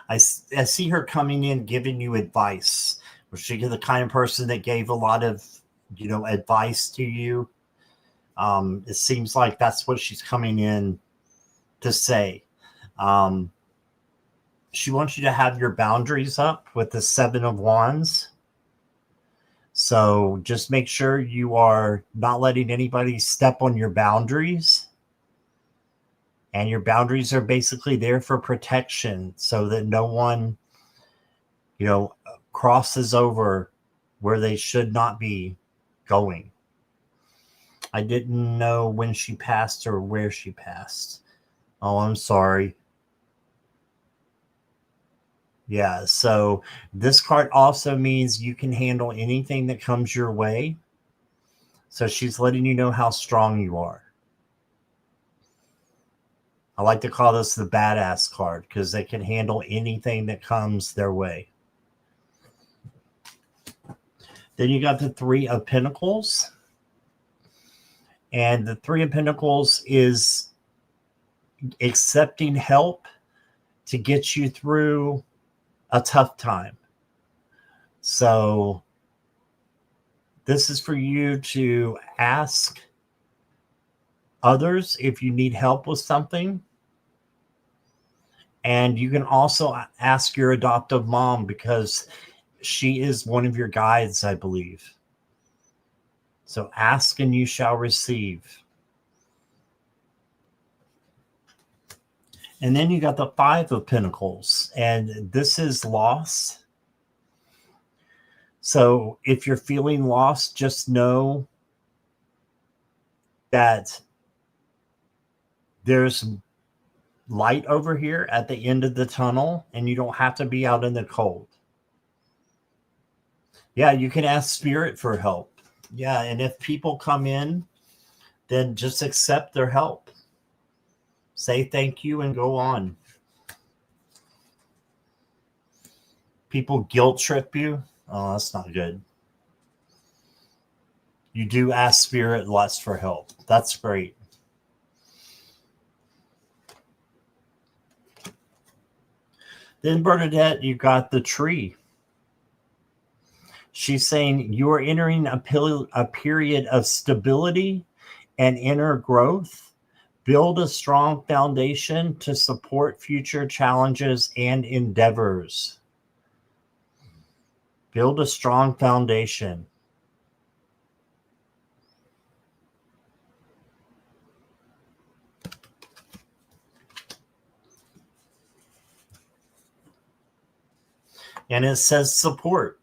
I see her coming in giving you advice. Was she the kind of person that gave a lot of, advice to you? It seems like that's what she's coming in to say. Um, she wants you to have your boundaries up with the Seven of Wands. So just make sure you are not letting anybody step on your boundaries. And your boundaries are basically there for protection so that no one, crosses over where they should not be going. I didn't know when she passed or where she passed. Oh, I'm sorry. Yeah, so this card also means you can handle anything that comes your way. So she's letting you know how strong you are. I like to call this the badass card because they can handle anything that comes their way. Then you got the Three of Pentacles. And the Three of Pentacles is accepting help to get you through a tough time. So this is for you to ask others if you need help with something. And you can also ask your adoptive mom because she is one of your guides, I believe. So ask and you shall receive. And then you got the Five of Pentacles, and this is loss. So if you're feeling lost, just know that there's light over here at the end of the tunnel, and you don't have to be out in the cold. Yeah, you can ask Spirit for help. Yeah, and if people come in, then just accept their help. Say thank you and go on. People guilt trip you. Oh, that's not good. You do ask Spirit lots for help. That's great. Then Bernadette, you got the Tree. She's saying you are entering a period of stability and inner growth. Build a strong foundation to support future challenges and endeavors. Build a strong foundation. And it says support.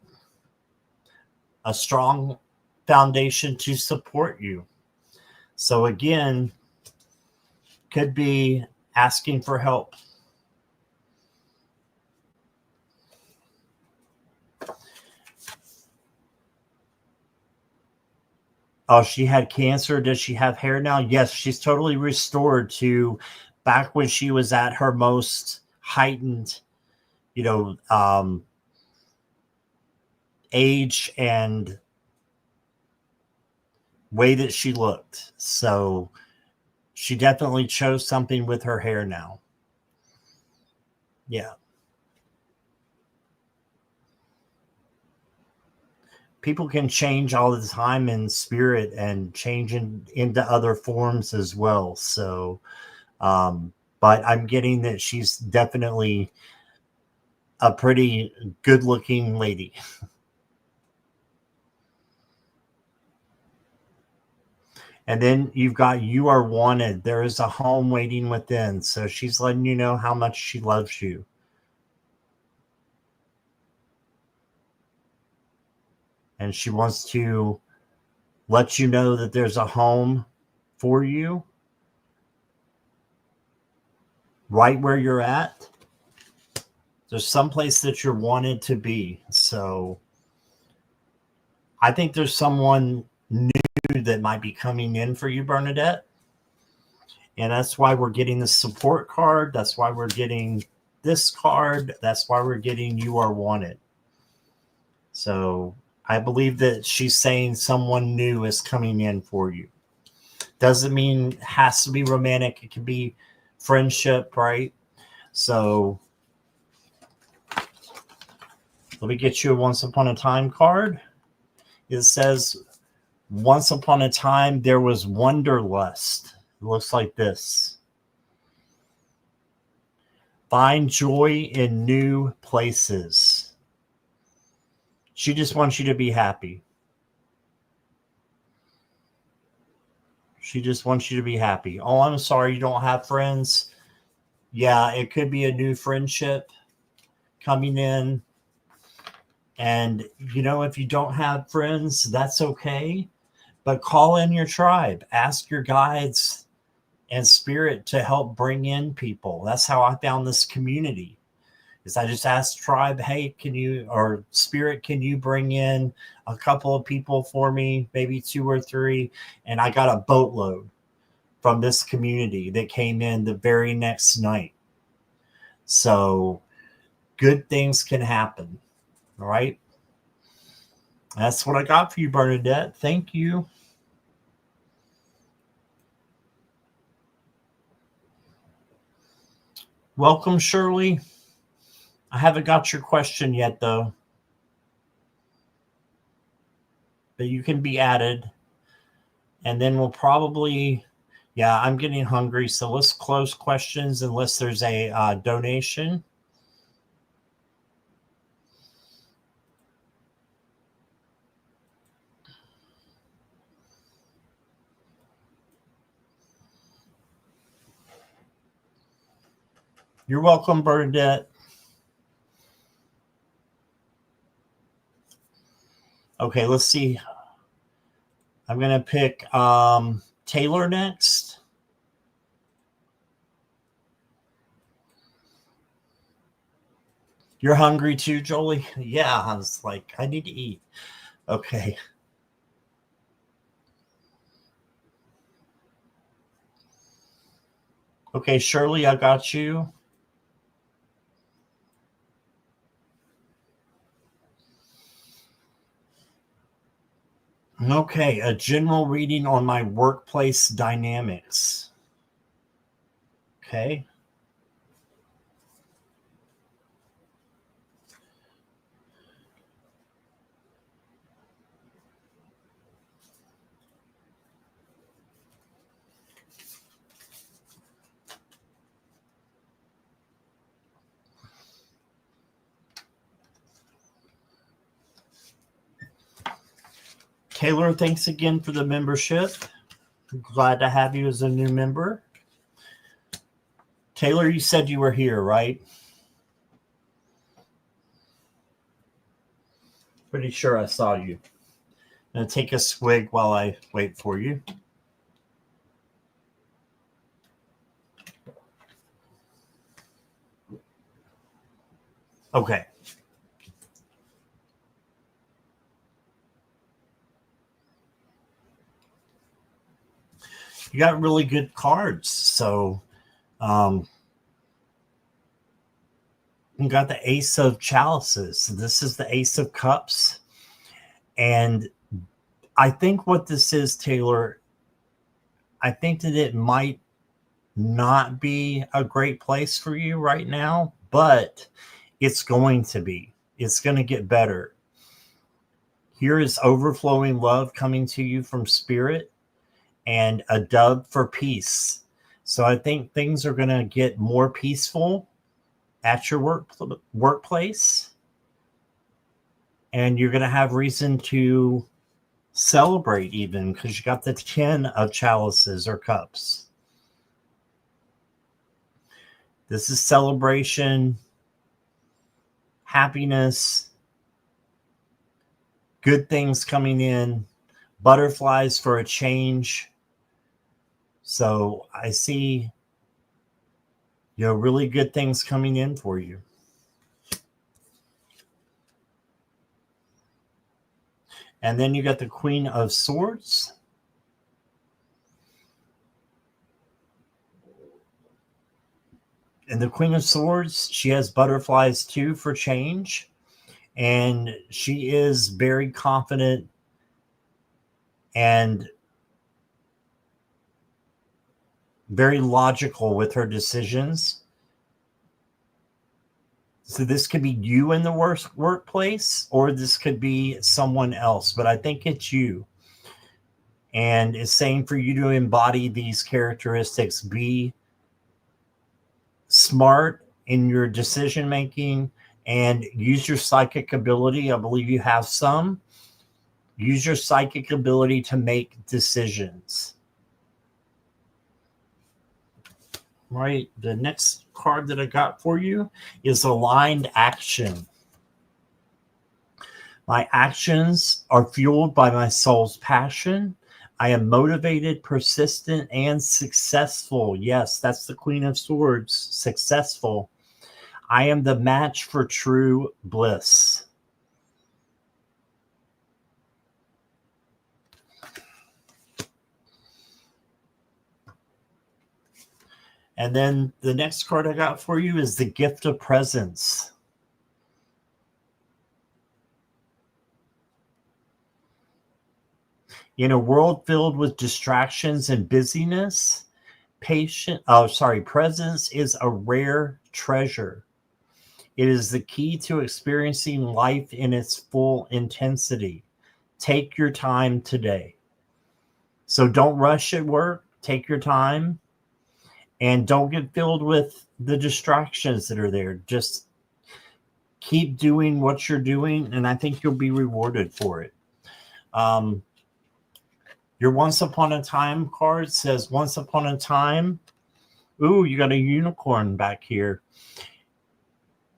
A strong foundation to support you. So again, could be asking for help. Oh, she had cancer. Does she have hair now? Yes, she's totally restored to back when she was at her most heightened, age and way that she looked. So she definitely chose something with her hair now. Yeah. people can change all the time in spirit and change into other forms as well. So, but I'm getting that she's definitely a pretty good looking lady. And then you've got you are wanted. There is a home waiting within. So she's letting you know how much she loves you. And she wants to let you know that there's a home for you right where you're at. There's some place that you're wanted to be. So I think there's someone new that might be coming in for you, Bernadette. And that's why we're getting the support card. That's why we're getting this card. That's why we're getting you are wanted. So I believe that she's saying someone new is coming in for you. Doesn't mean it has to be romantic. It can be friendship, right? So let me get you a Once Upon a Time card. It says, once upon a time, there was wanderlust. It looks like this. Find joy in new places. She just wants you to be happy. She just wants you to be happy. Oh, I'm sorry you don't have friends. Yeah, it could be a new friendship coming in. And, you know, if you don't have friends, that's okay. But call in your tribe. Ask your guides and spirit to help bring in people. That's how I found this community. Is I just asked tribe, hey, can you, or spirit, can you bring in a couple of people for me, maybe 2 or 3? And I got a boatload from this community that came in the very next night. So good things can happen. All right. That's what I got for you, Bernadette. Thank you. Welcome, Shirley. I haven't got your question yet, though. But you can be added. And then we'll probably, yeah, I'm getting hungry. So let's close questions unless there's a donation. You're welcome, Bernadette. Okay, let's see. I'm going to pick Taylor next. You're hungry too, Jolie? Yeah, I was like, I need to eat. Okay. Okay, Shirley, I got you. Okay, a general reading on my workplace dynamics. Okay. Taylor, thanks again for the membership. I'm glad to have you as a new member. Taylor, you said you were here, right? Pretty sure I saw you. I'm going to take a swig while I wait for you. Okay. You got really good cards. So you got the Ace of Chalices. This is the Ace of Cups. And I think what this is, Taylor, I think that it might not be a great place for you right now, but it's going to be. It's going to get better. Here is overflowing love coming to you from spirit and a dove for peace. So I think things are going to get more peaceful at your workplace. And you're going to have reason to celebrate even because you got the 10 of chalices or cups. This is celebration, happiness, good things coming in, butterflies for a change. So I see, really good things coming in for you. And then you got the Queen of Swords. And the Queen of Swords, she has butterflies too for change. And she is very confident and very logical with her decisions. So this could be you in the workplace, or this could be someone else, but I think it's you. And it's saying for you to embody these characteristics, be smart in your decision making and use your psychic ability. I believe you have some. Use your psychic ability to make decisions. Right. The next card that I got for you is aligned action. My actions are fueled by my soul's passion. I am motivated, persistent, and successful. Yes, that's the Queen of Swords. Successful. I am the match for true bliss. And then the next card I got for you is the gift of presence. In a world filled with distractions and busyness, presence is a rare treasure. It is the key to experiencing life in its full intensity. Take your time today. So don't rush at work. Take your time. And don't get filled with the distractions that are there. Just keep doing what you're doing, and I think you'll be rewarded for it. Your Once Upon a Time card says, once upon a time. Ooh, you got a unicorn back here.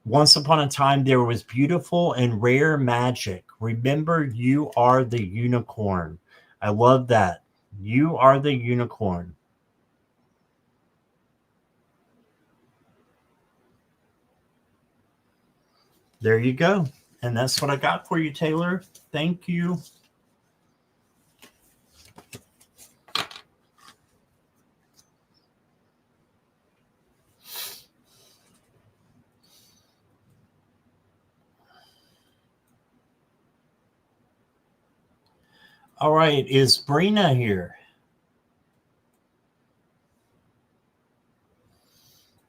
Once upon a time, there was beautiful and rare magic. Remember, you are the unicorn. I love that. You are the unicorn. There you go. And that's what I got for you, Taylor. Thank you. All right. Is Brina here?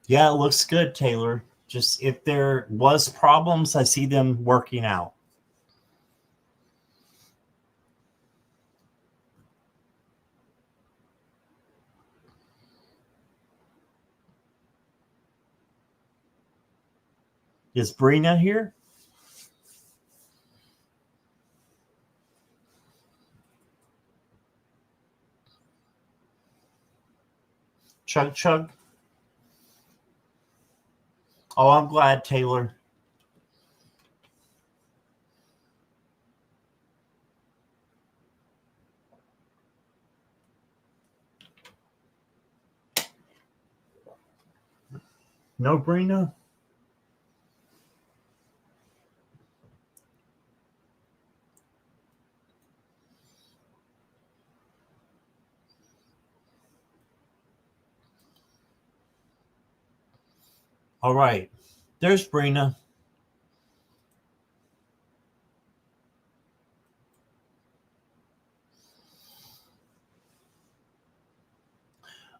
Yeah, it looks good, Taylor. Just if there was problems, I see them working out. Is Brina here? Chug chug. Oh, I'm glad, Taylor. No, Brina? All right. There's Brina.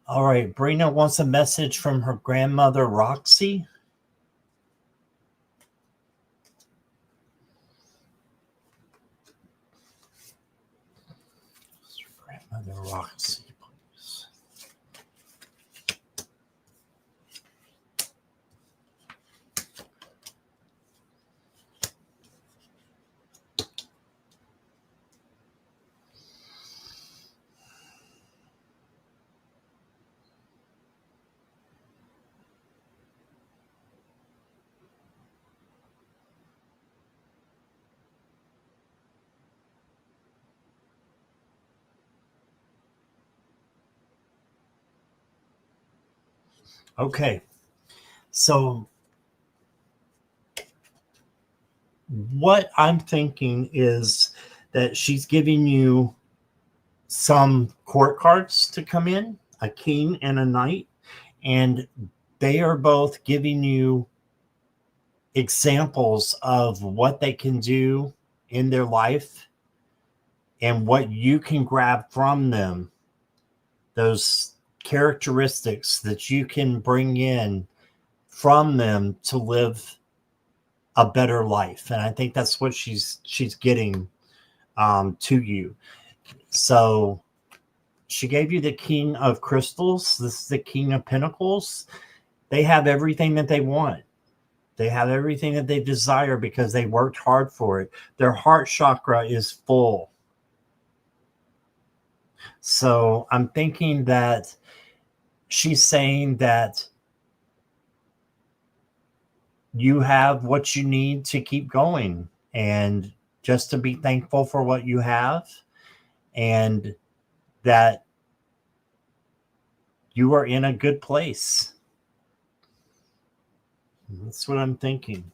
All right. Brina wants a message from her grandmother, Roxy. The Roxy, please. Okay, so what I'm thinking is that she's giving you some court cards to come in, a king and a knight, and they are both giving you examples of what they can do in their life and what you can grab from them, those characteristics that you can bring in from them to live a better life. And I think that's what she's getting to you. So she gave you the King of Crystals. This is the King of Pentacles. They have everything that they want. They have everything that they desire because they worked hard for it. Their heart chakra is full. So I'm thinking that she's saying that you have what you need to keep going and just to be thankful for what you have, and that you are in a good place. That's what I'm thinking.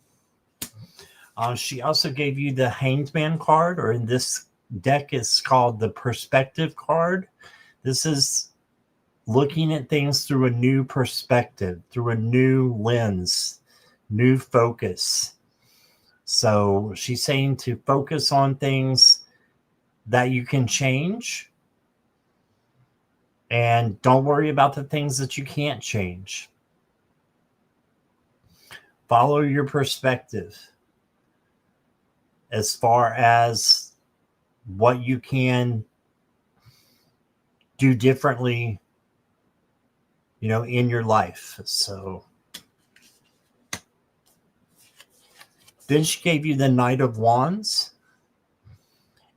She also gave you the Hanged Man card, or in this deck it's called the Perspective card. This is looking at things through a new perspective, through a new lens, new focus. So she's saying to focus on things that you can change, and don't worry about the things that you can't change. Follow your perspective as far as what you can do differently, in your life. So then she gave you the Knight of Wands.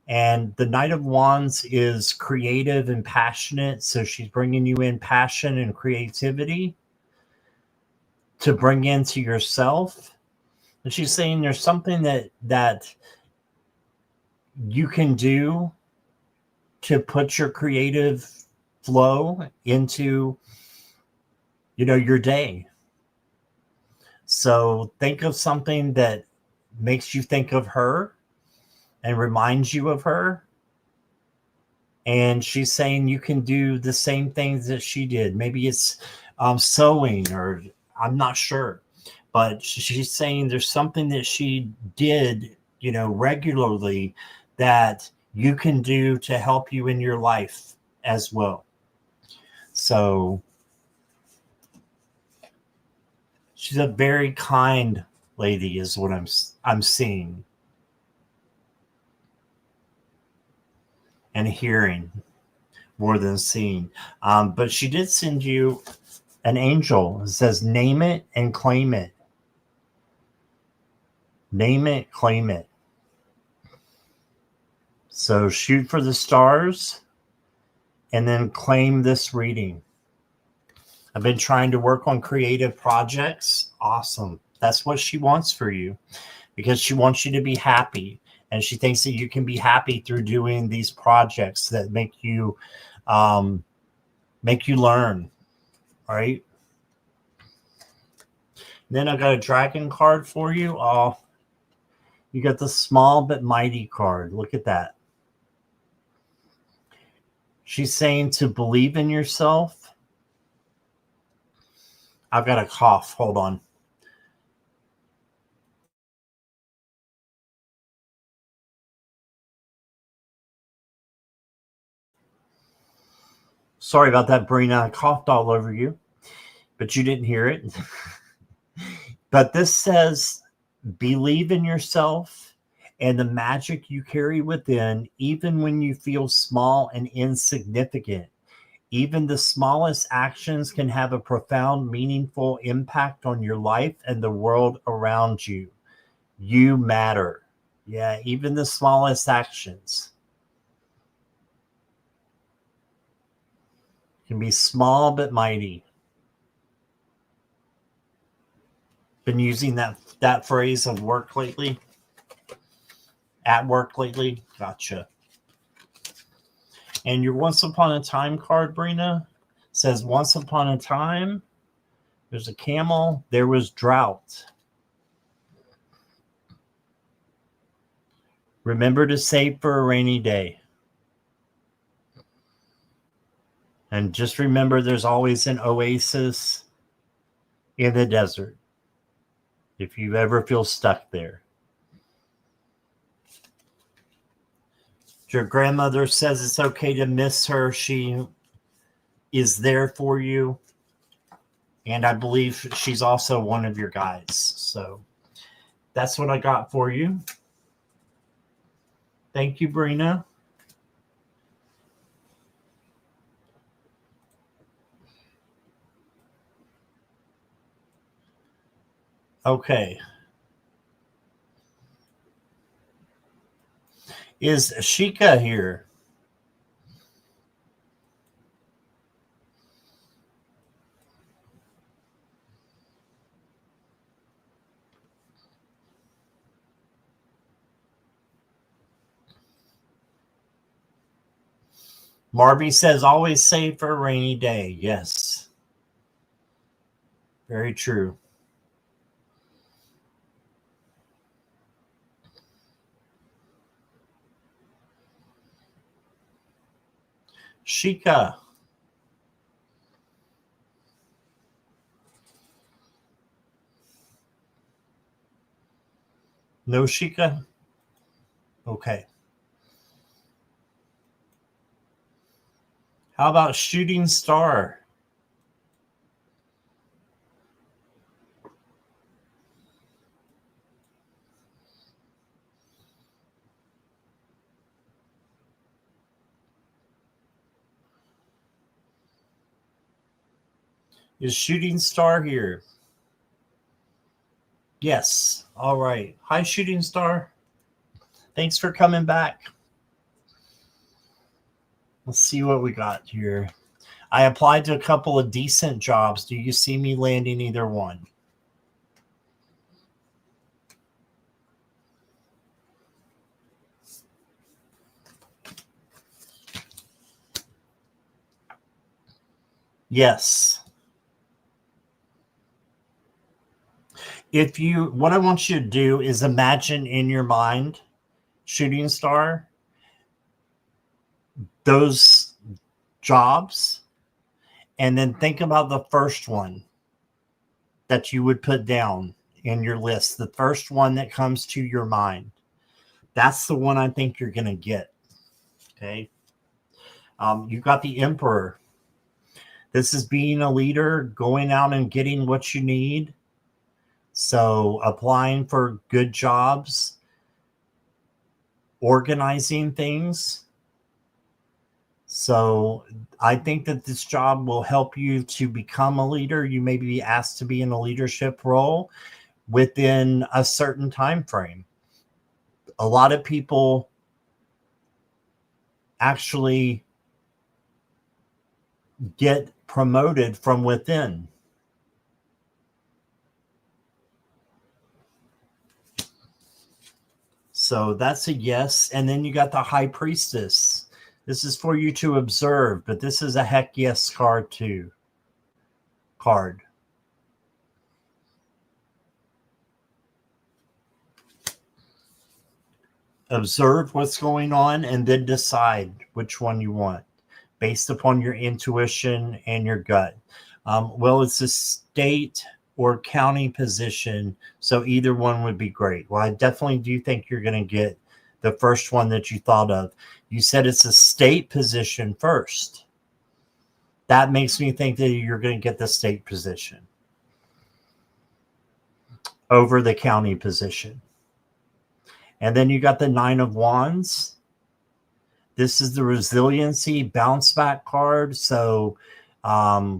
And the Knight of Wands is creative and passionate. So she's bringing you in passion and creativity to bring into yourself. And she's saying there's something that you can do to put your creative flow into, your day. So think of something that makes you think of her and reminds you of her. And she's saying you can do the same things that she did. Maybe it's sewing, or I'm not sure. But she's saying there's something that she did, regularly that you can do to help you in your life as well. So she's a very kind lady is what I'm seeing and hearing more than seeing. But she did send you an angel. It says, name it and claim it. Name it, claim it. So shoot for the stars and then claim this reading. I've been trying to work on creative projects. Awesome. That's what she wants for you, because she wants you to be happy. And she thinks that you can be happy through doing these projects that make you learn. All right. Then I got a dragon card for you. Oh, you got the small but mighty card. Look at that. She's saying to believe in yourself. I've got a cough. Hold on. Sorry about that, Brina. I coughed all over you, but you didn't hear it. But this says, believe in yourself and the magic you carry within, even when you feel small and insignificant. Even the smallest actions can have a profound, meaningful impact on your life and the world around you. You matter. Yeah, even the smallest actions can be small but mighty. Been using that phrase of work lately? At work lately? Gotcha. And your Once Upon a Time card, Brina, says once upon a time, there's a camel, there was drought. Remember to save for a rainy day. And just remember there's always an oasis in the desert if you ever feel stuck there. Your grandmother says it's okay to miss her. She is there for you. And I believe she's also one of your guides. So that's what I got for you. Thank you, Brina. Okay. Is Sheikah here? Marby says always save for a rainy day. Yes. Very true. Sheikah. No Sheikah? Okay. How about Shooting Star? Is Shooting Star here? Yes. All right. Hi, Shooting Star. Thanks for coming back. Let's see what we got here. I applied to a couple of decent jobs. Do you see me landing either one? Yes. What I want you to do is imagine in your mind, Shooting Star, those jobs, and then think about the first one that you would put down in your list, the first one that comes to your mind. That's the one I think you're going to get. Okay. You got the Emperor. This is being a leader, going out and getting what you need. So applying for good jobs, organizing things. So I think that this job will help you to become a leader. You may be asked to be in a leadership role within a certain time frame. A lot of people actually get promoted from within. So that's a yes. And then you got the High Priestess. This is for you to observe, but this is a heck yes card too. Observe what's going on and then decide which one you want based upon your intuition and your gut. Well, it's a state or county position, so either one would be great. Well, I definitely do think you're going to get the first one that you thought of. You said it's a state position first. That makes me think that you're going to get the state position over the county position. And then you got the Nine of Wands. This is the resiliency bounce back card. So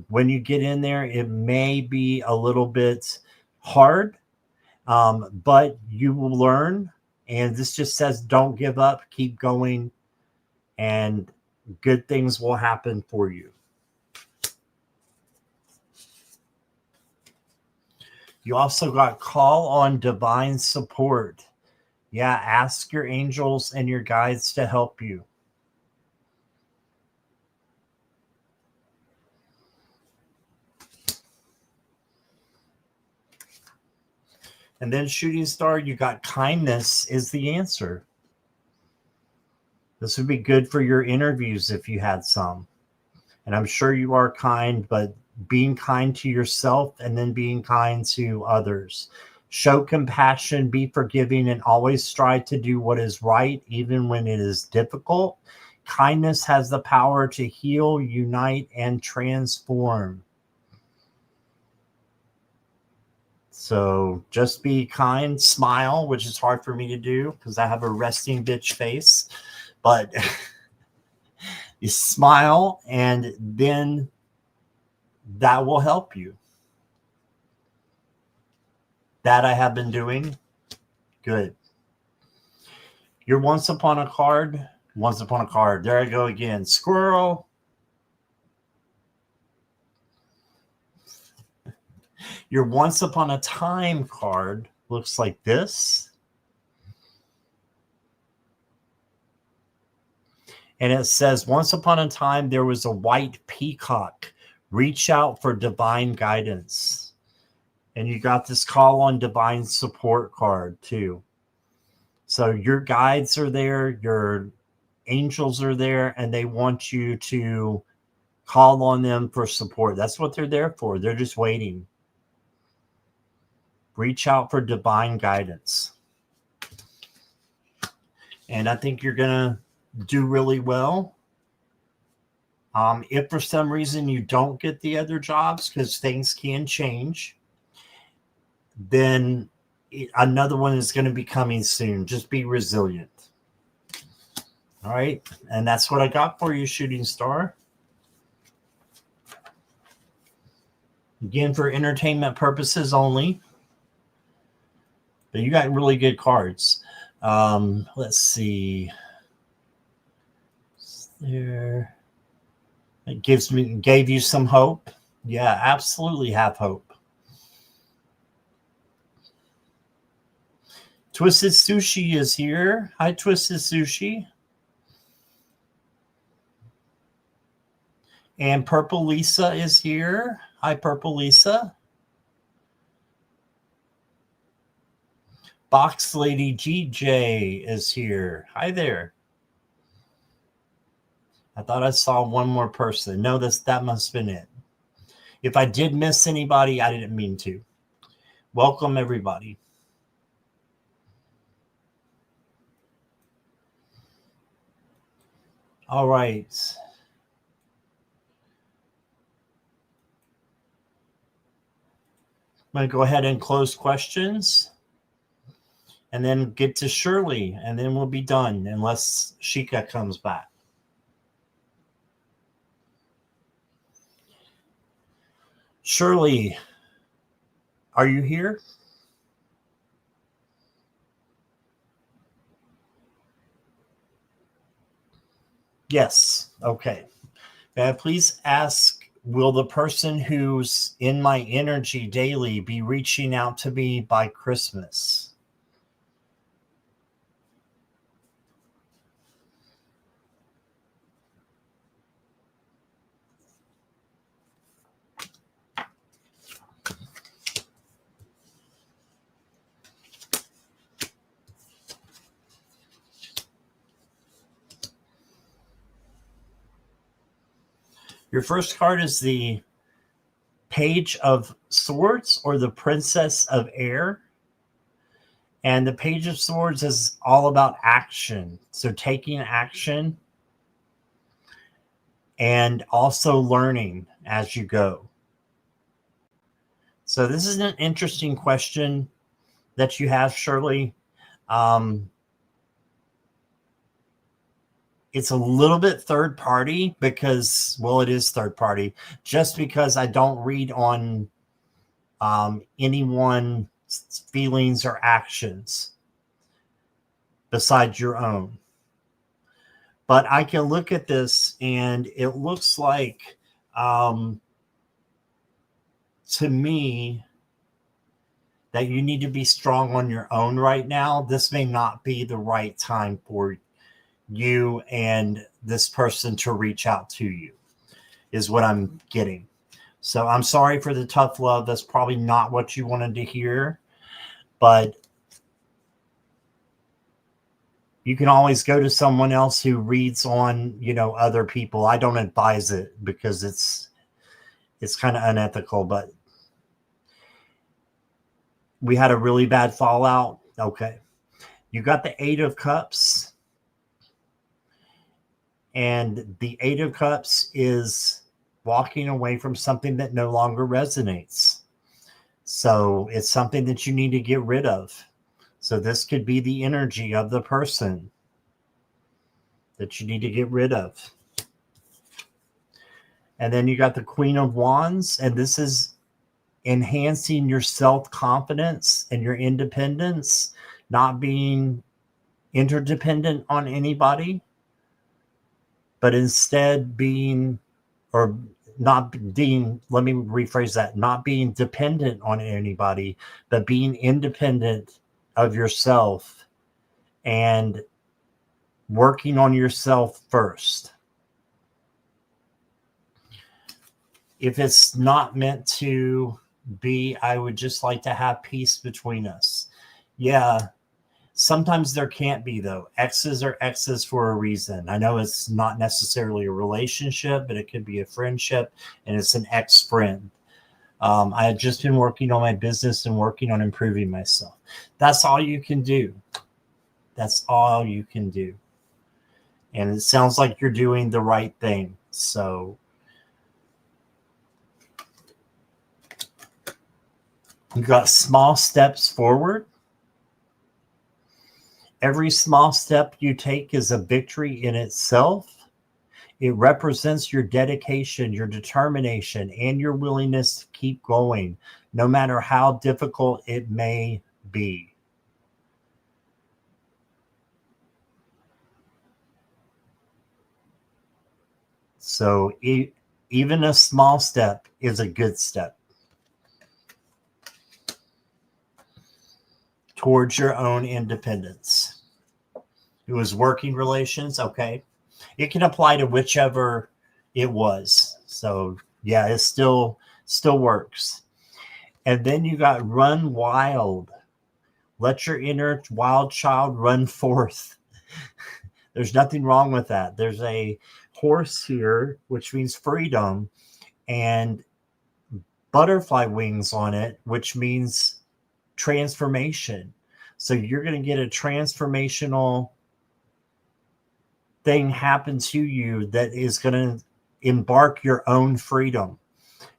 when you get in there, it may be a little bit hard, but you will learn. And this just says, don't give up, keep going, and good things will happen for you. You also got call on divine support. Yeah, ask your angels and your guides to help you. And then shooting star, you got kindness is the answer. This would be good for your interviews if you had some. And I'm sure you are kind, but being kind to yourself and then being kind to others. Show compassion, be forgiving, and always strive to do what is right, even when it is difficult. Kindness has the power to heal, unite, and transform. So just be kind, smile, which is hard for me to do because I have a resting bitch face. But you smile, and then that will help you. That I have been doing. Good. You're once upon a card. Once upon a card. There I go again. Squirrel. Your once upon a time card looks like this. And it says, once upon a time, there was a white peacock. Reach out for divine guidance. And you got this call on divine support card too. So your guides are there, your angels are there, and they want you to call on them for support. That's what they're there for. They're just waiting. Reach out for divine guidance. And I think you're going to do really well. If for some reason you don't get the other jobs, because things can change, then another one is going to be coming soon. Just be resilient. All right. And that's what I got for you, shooting star. Again, for entertainment purposes only. But you got really good cards. Let's see. There. It gave you some hope. Yeah, absolutely have hope. Twisted Sushi is here. Hi, Twisted Sushi. And Purple Lisa is here. Hi, Purple Lisa. Box Lady GJ is here. Hi there. I thought I saw one more person. No, that must have been it. If I did miss anybody, I didn't mean to. Welcome, everybody. All right. I'm going to go ahead and close questions and then get to Shirley, and then we'll be done unless Sheikah comes back. Shirley, are you here? Yes. Okay. May I please ask, will the person who's in my energy daily be reaching out to me by Christmas? Your first card is the Page of Swords, or the Princess of Air. And the Page of Swords is all about action. So taking action and also learning as you go. So this is an interesting question that you have, Shirley. it's a little bit third party because, well, it is third party just because I don't read on anyone's feelings or actions besides your own. But I can look at this and it looks like, to me, that you need to be strong on your own right now. This may not be the right time for you and this person to reach out to you, is what I'm getting. So I'm sorry for the tough love. That's probably not what you wanted to hear, but you can always go to someone else who reads on, other people. I don't advise it because it's kind of unethical, but we had a really bad fallout. Okay. You got the 8 of Cups. And the 8 of Cups is walking away from something that no longer resonates. So it's something that you need to get rid of. So this could be the energy of the person that you need to get rid of. And then you got the Queen of Wands, and this is enhancing your self-confidence and your independence, not being interdependent on anybody, but instead being, or not being, let me rephrase that, not being dependent on anybody, but being independent of yourself and working on yourself first. If it's not meant to be, I would just like to have peace between us. Yeah. Sometimes there can't be, though. Exes are exes for a reason. I know it's not necessarily a relationship, but it could be a friendship, and it's an ex-friend. I had just been working on my business and working on improving myself. That's all you can do. That's all you can do. And it sounds like you're doing the right thing. So you got small steps forward. Every small step you take is a victory in itself. It represents your dedication, your determination, and your willingness to keep going, no matter how difficult it may be. So even a small step is a good step towards your own independence. It was working relations. Okay. It can apply to whichever it was. So yeah, it still works. And then you got run wild. Let your inner wild child run forth. There's nothing wrong with that. There's a horse here, which means freedom, and butterfly wings on it, which means transformation. So you're going to get a transformational thing happen to you that is going to embark your own freedom.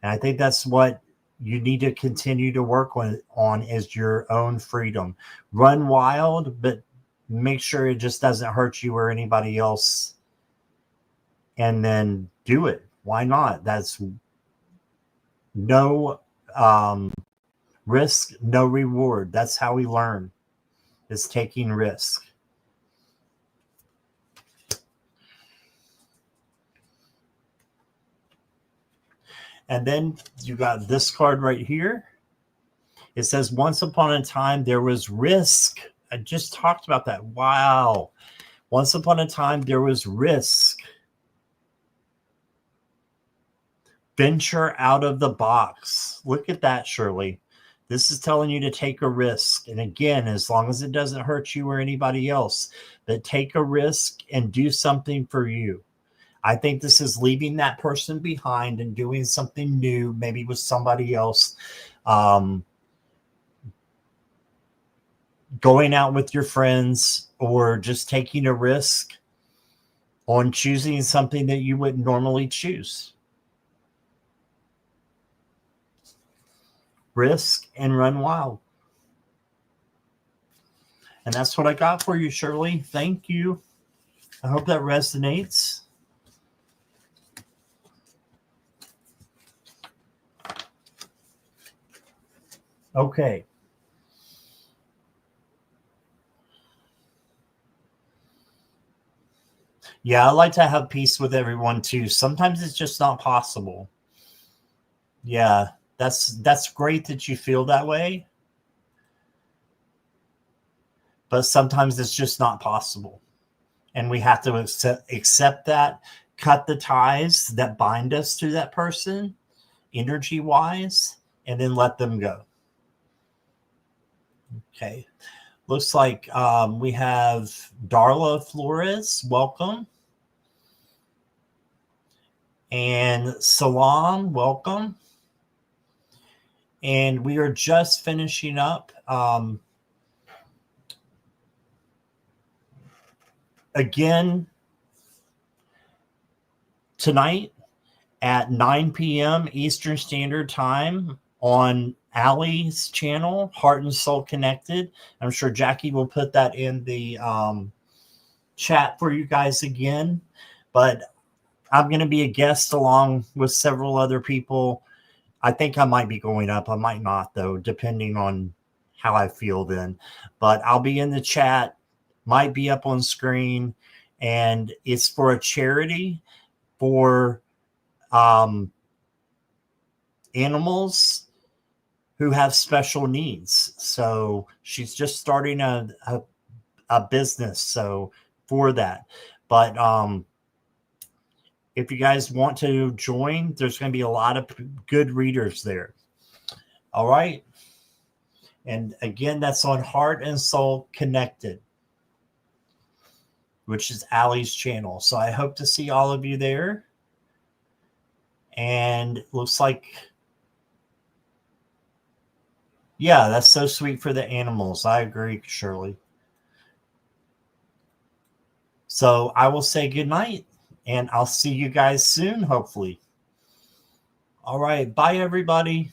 And I think that's what you need to continue to work on is your own freedom. Run wild, but make sure it just doesn't hurt you or anybody else. And then do it. Why not? That's no risk, no reward. That's how we learn, is taking risk. And then you got this card right here. It says, once upon a time, there was risk. I just talked about that. Wow. Once upon a time, there was risk. Venture out of the box. Look at that, Shirley. This is telling you to take a risk. And again, as long as it doesn't hurt you or anybody else, but take a risk and do something for you. I think this is leaving that person behind and doing something new, maybe with somebody else. Going out with your friends, or just taking a risk on choosing something that you wouldn't normally choose. Risk and run wild. And that's what I got for you, Shirley. Thank you. I hope that resonates. Okay. Yeah, I like to have peace with everyone too. Sometimes it's just not possible. Yeah, that's great that you feel that way, but sometimes it's just not possible. And we have to accept that, cut the ties that bind us to that person, energy wise, and then let them go. Okay. Looks like we have Darla Flores. Welcome. And Salam, welcome. And we are just finishing up. Again, tonight at 9 p.m. Eastern Standard Time on Allie's channel, Heart and Soul Connected. I'm sure Jackie will put that in the chat for you guys again. But I'm going to be a guest along with several other people. I think I might be going up. I might not, though, depending on how I feel then. But I'll be in the chat, might be up on screen, and it's for a charity for animals who have special needs. So she's just starting a business, so for that. But if you guys want to join, there's going to be a lot of good readers there. All right. And again, that's on Heart and Soul Connected, which is Allie's channel. So I hope to see all of you there. And it looks like, yeah, that's so sweet for the animals. I agree, Shirley. So I will say good night, and I'll see you guys soon, hopefully. All right. Bye, everybody.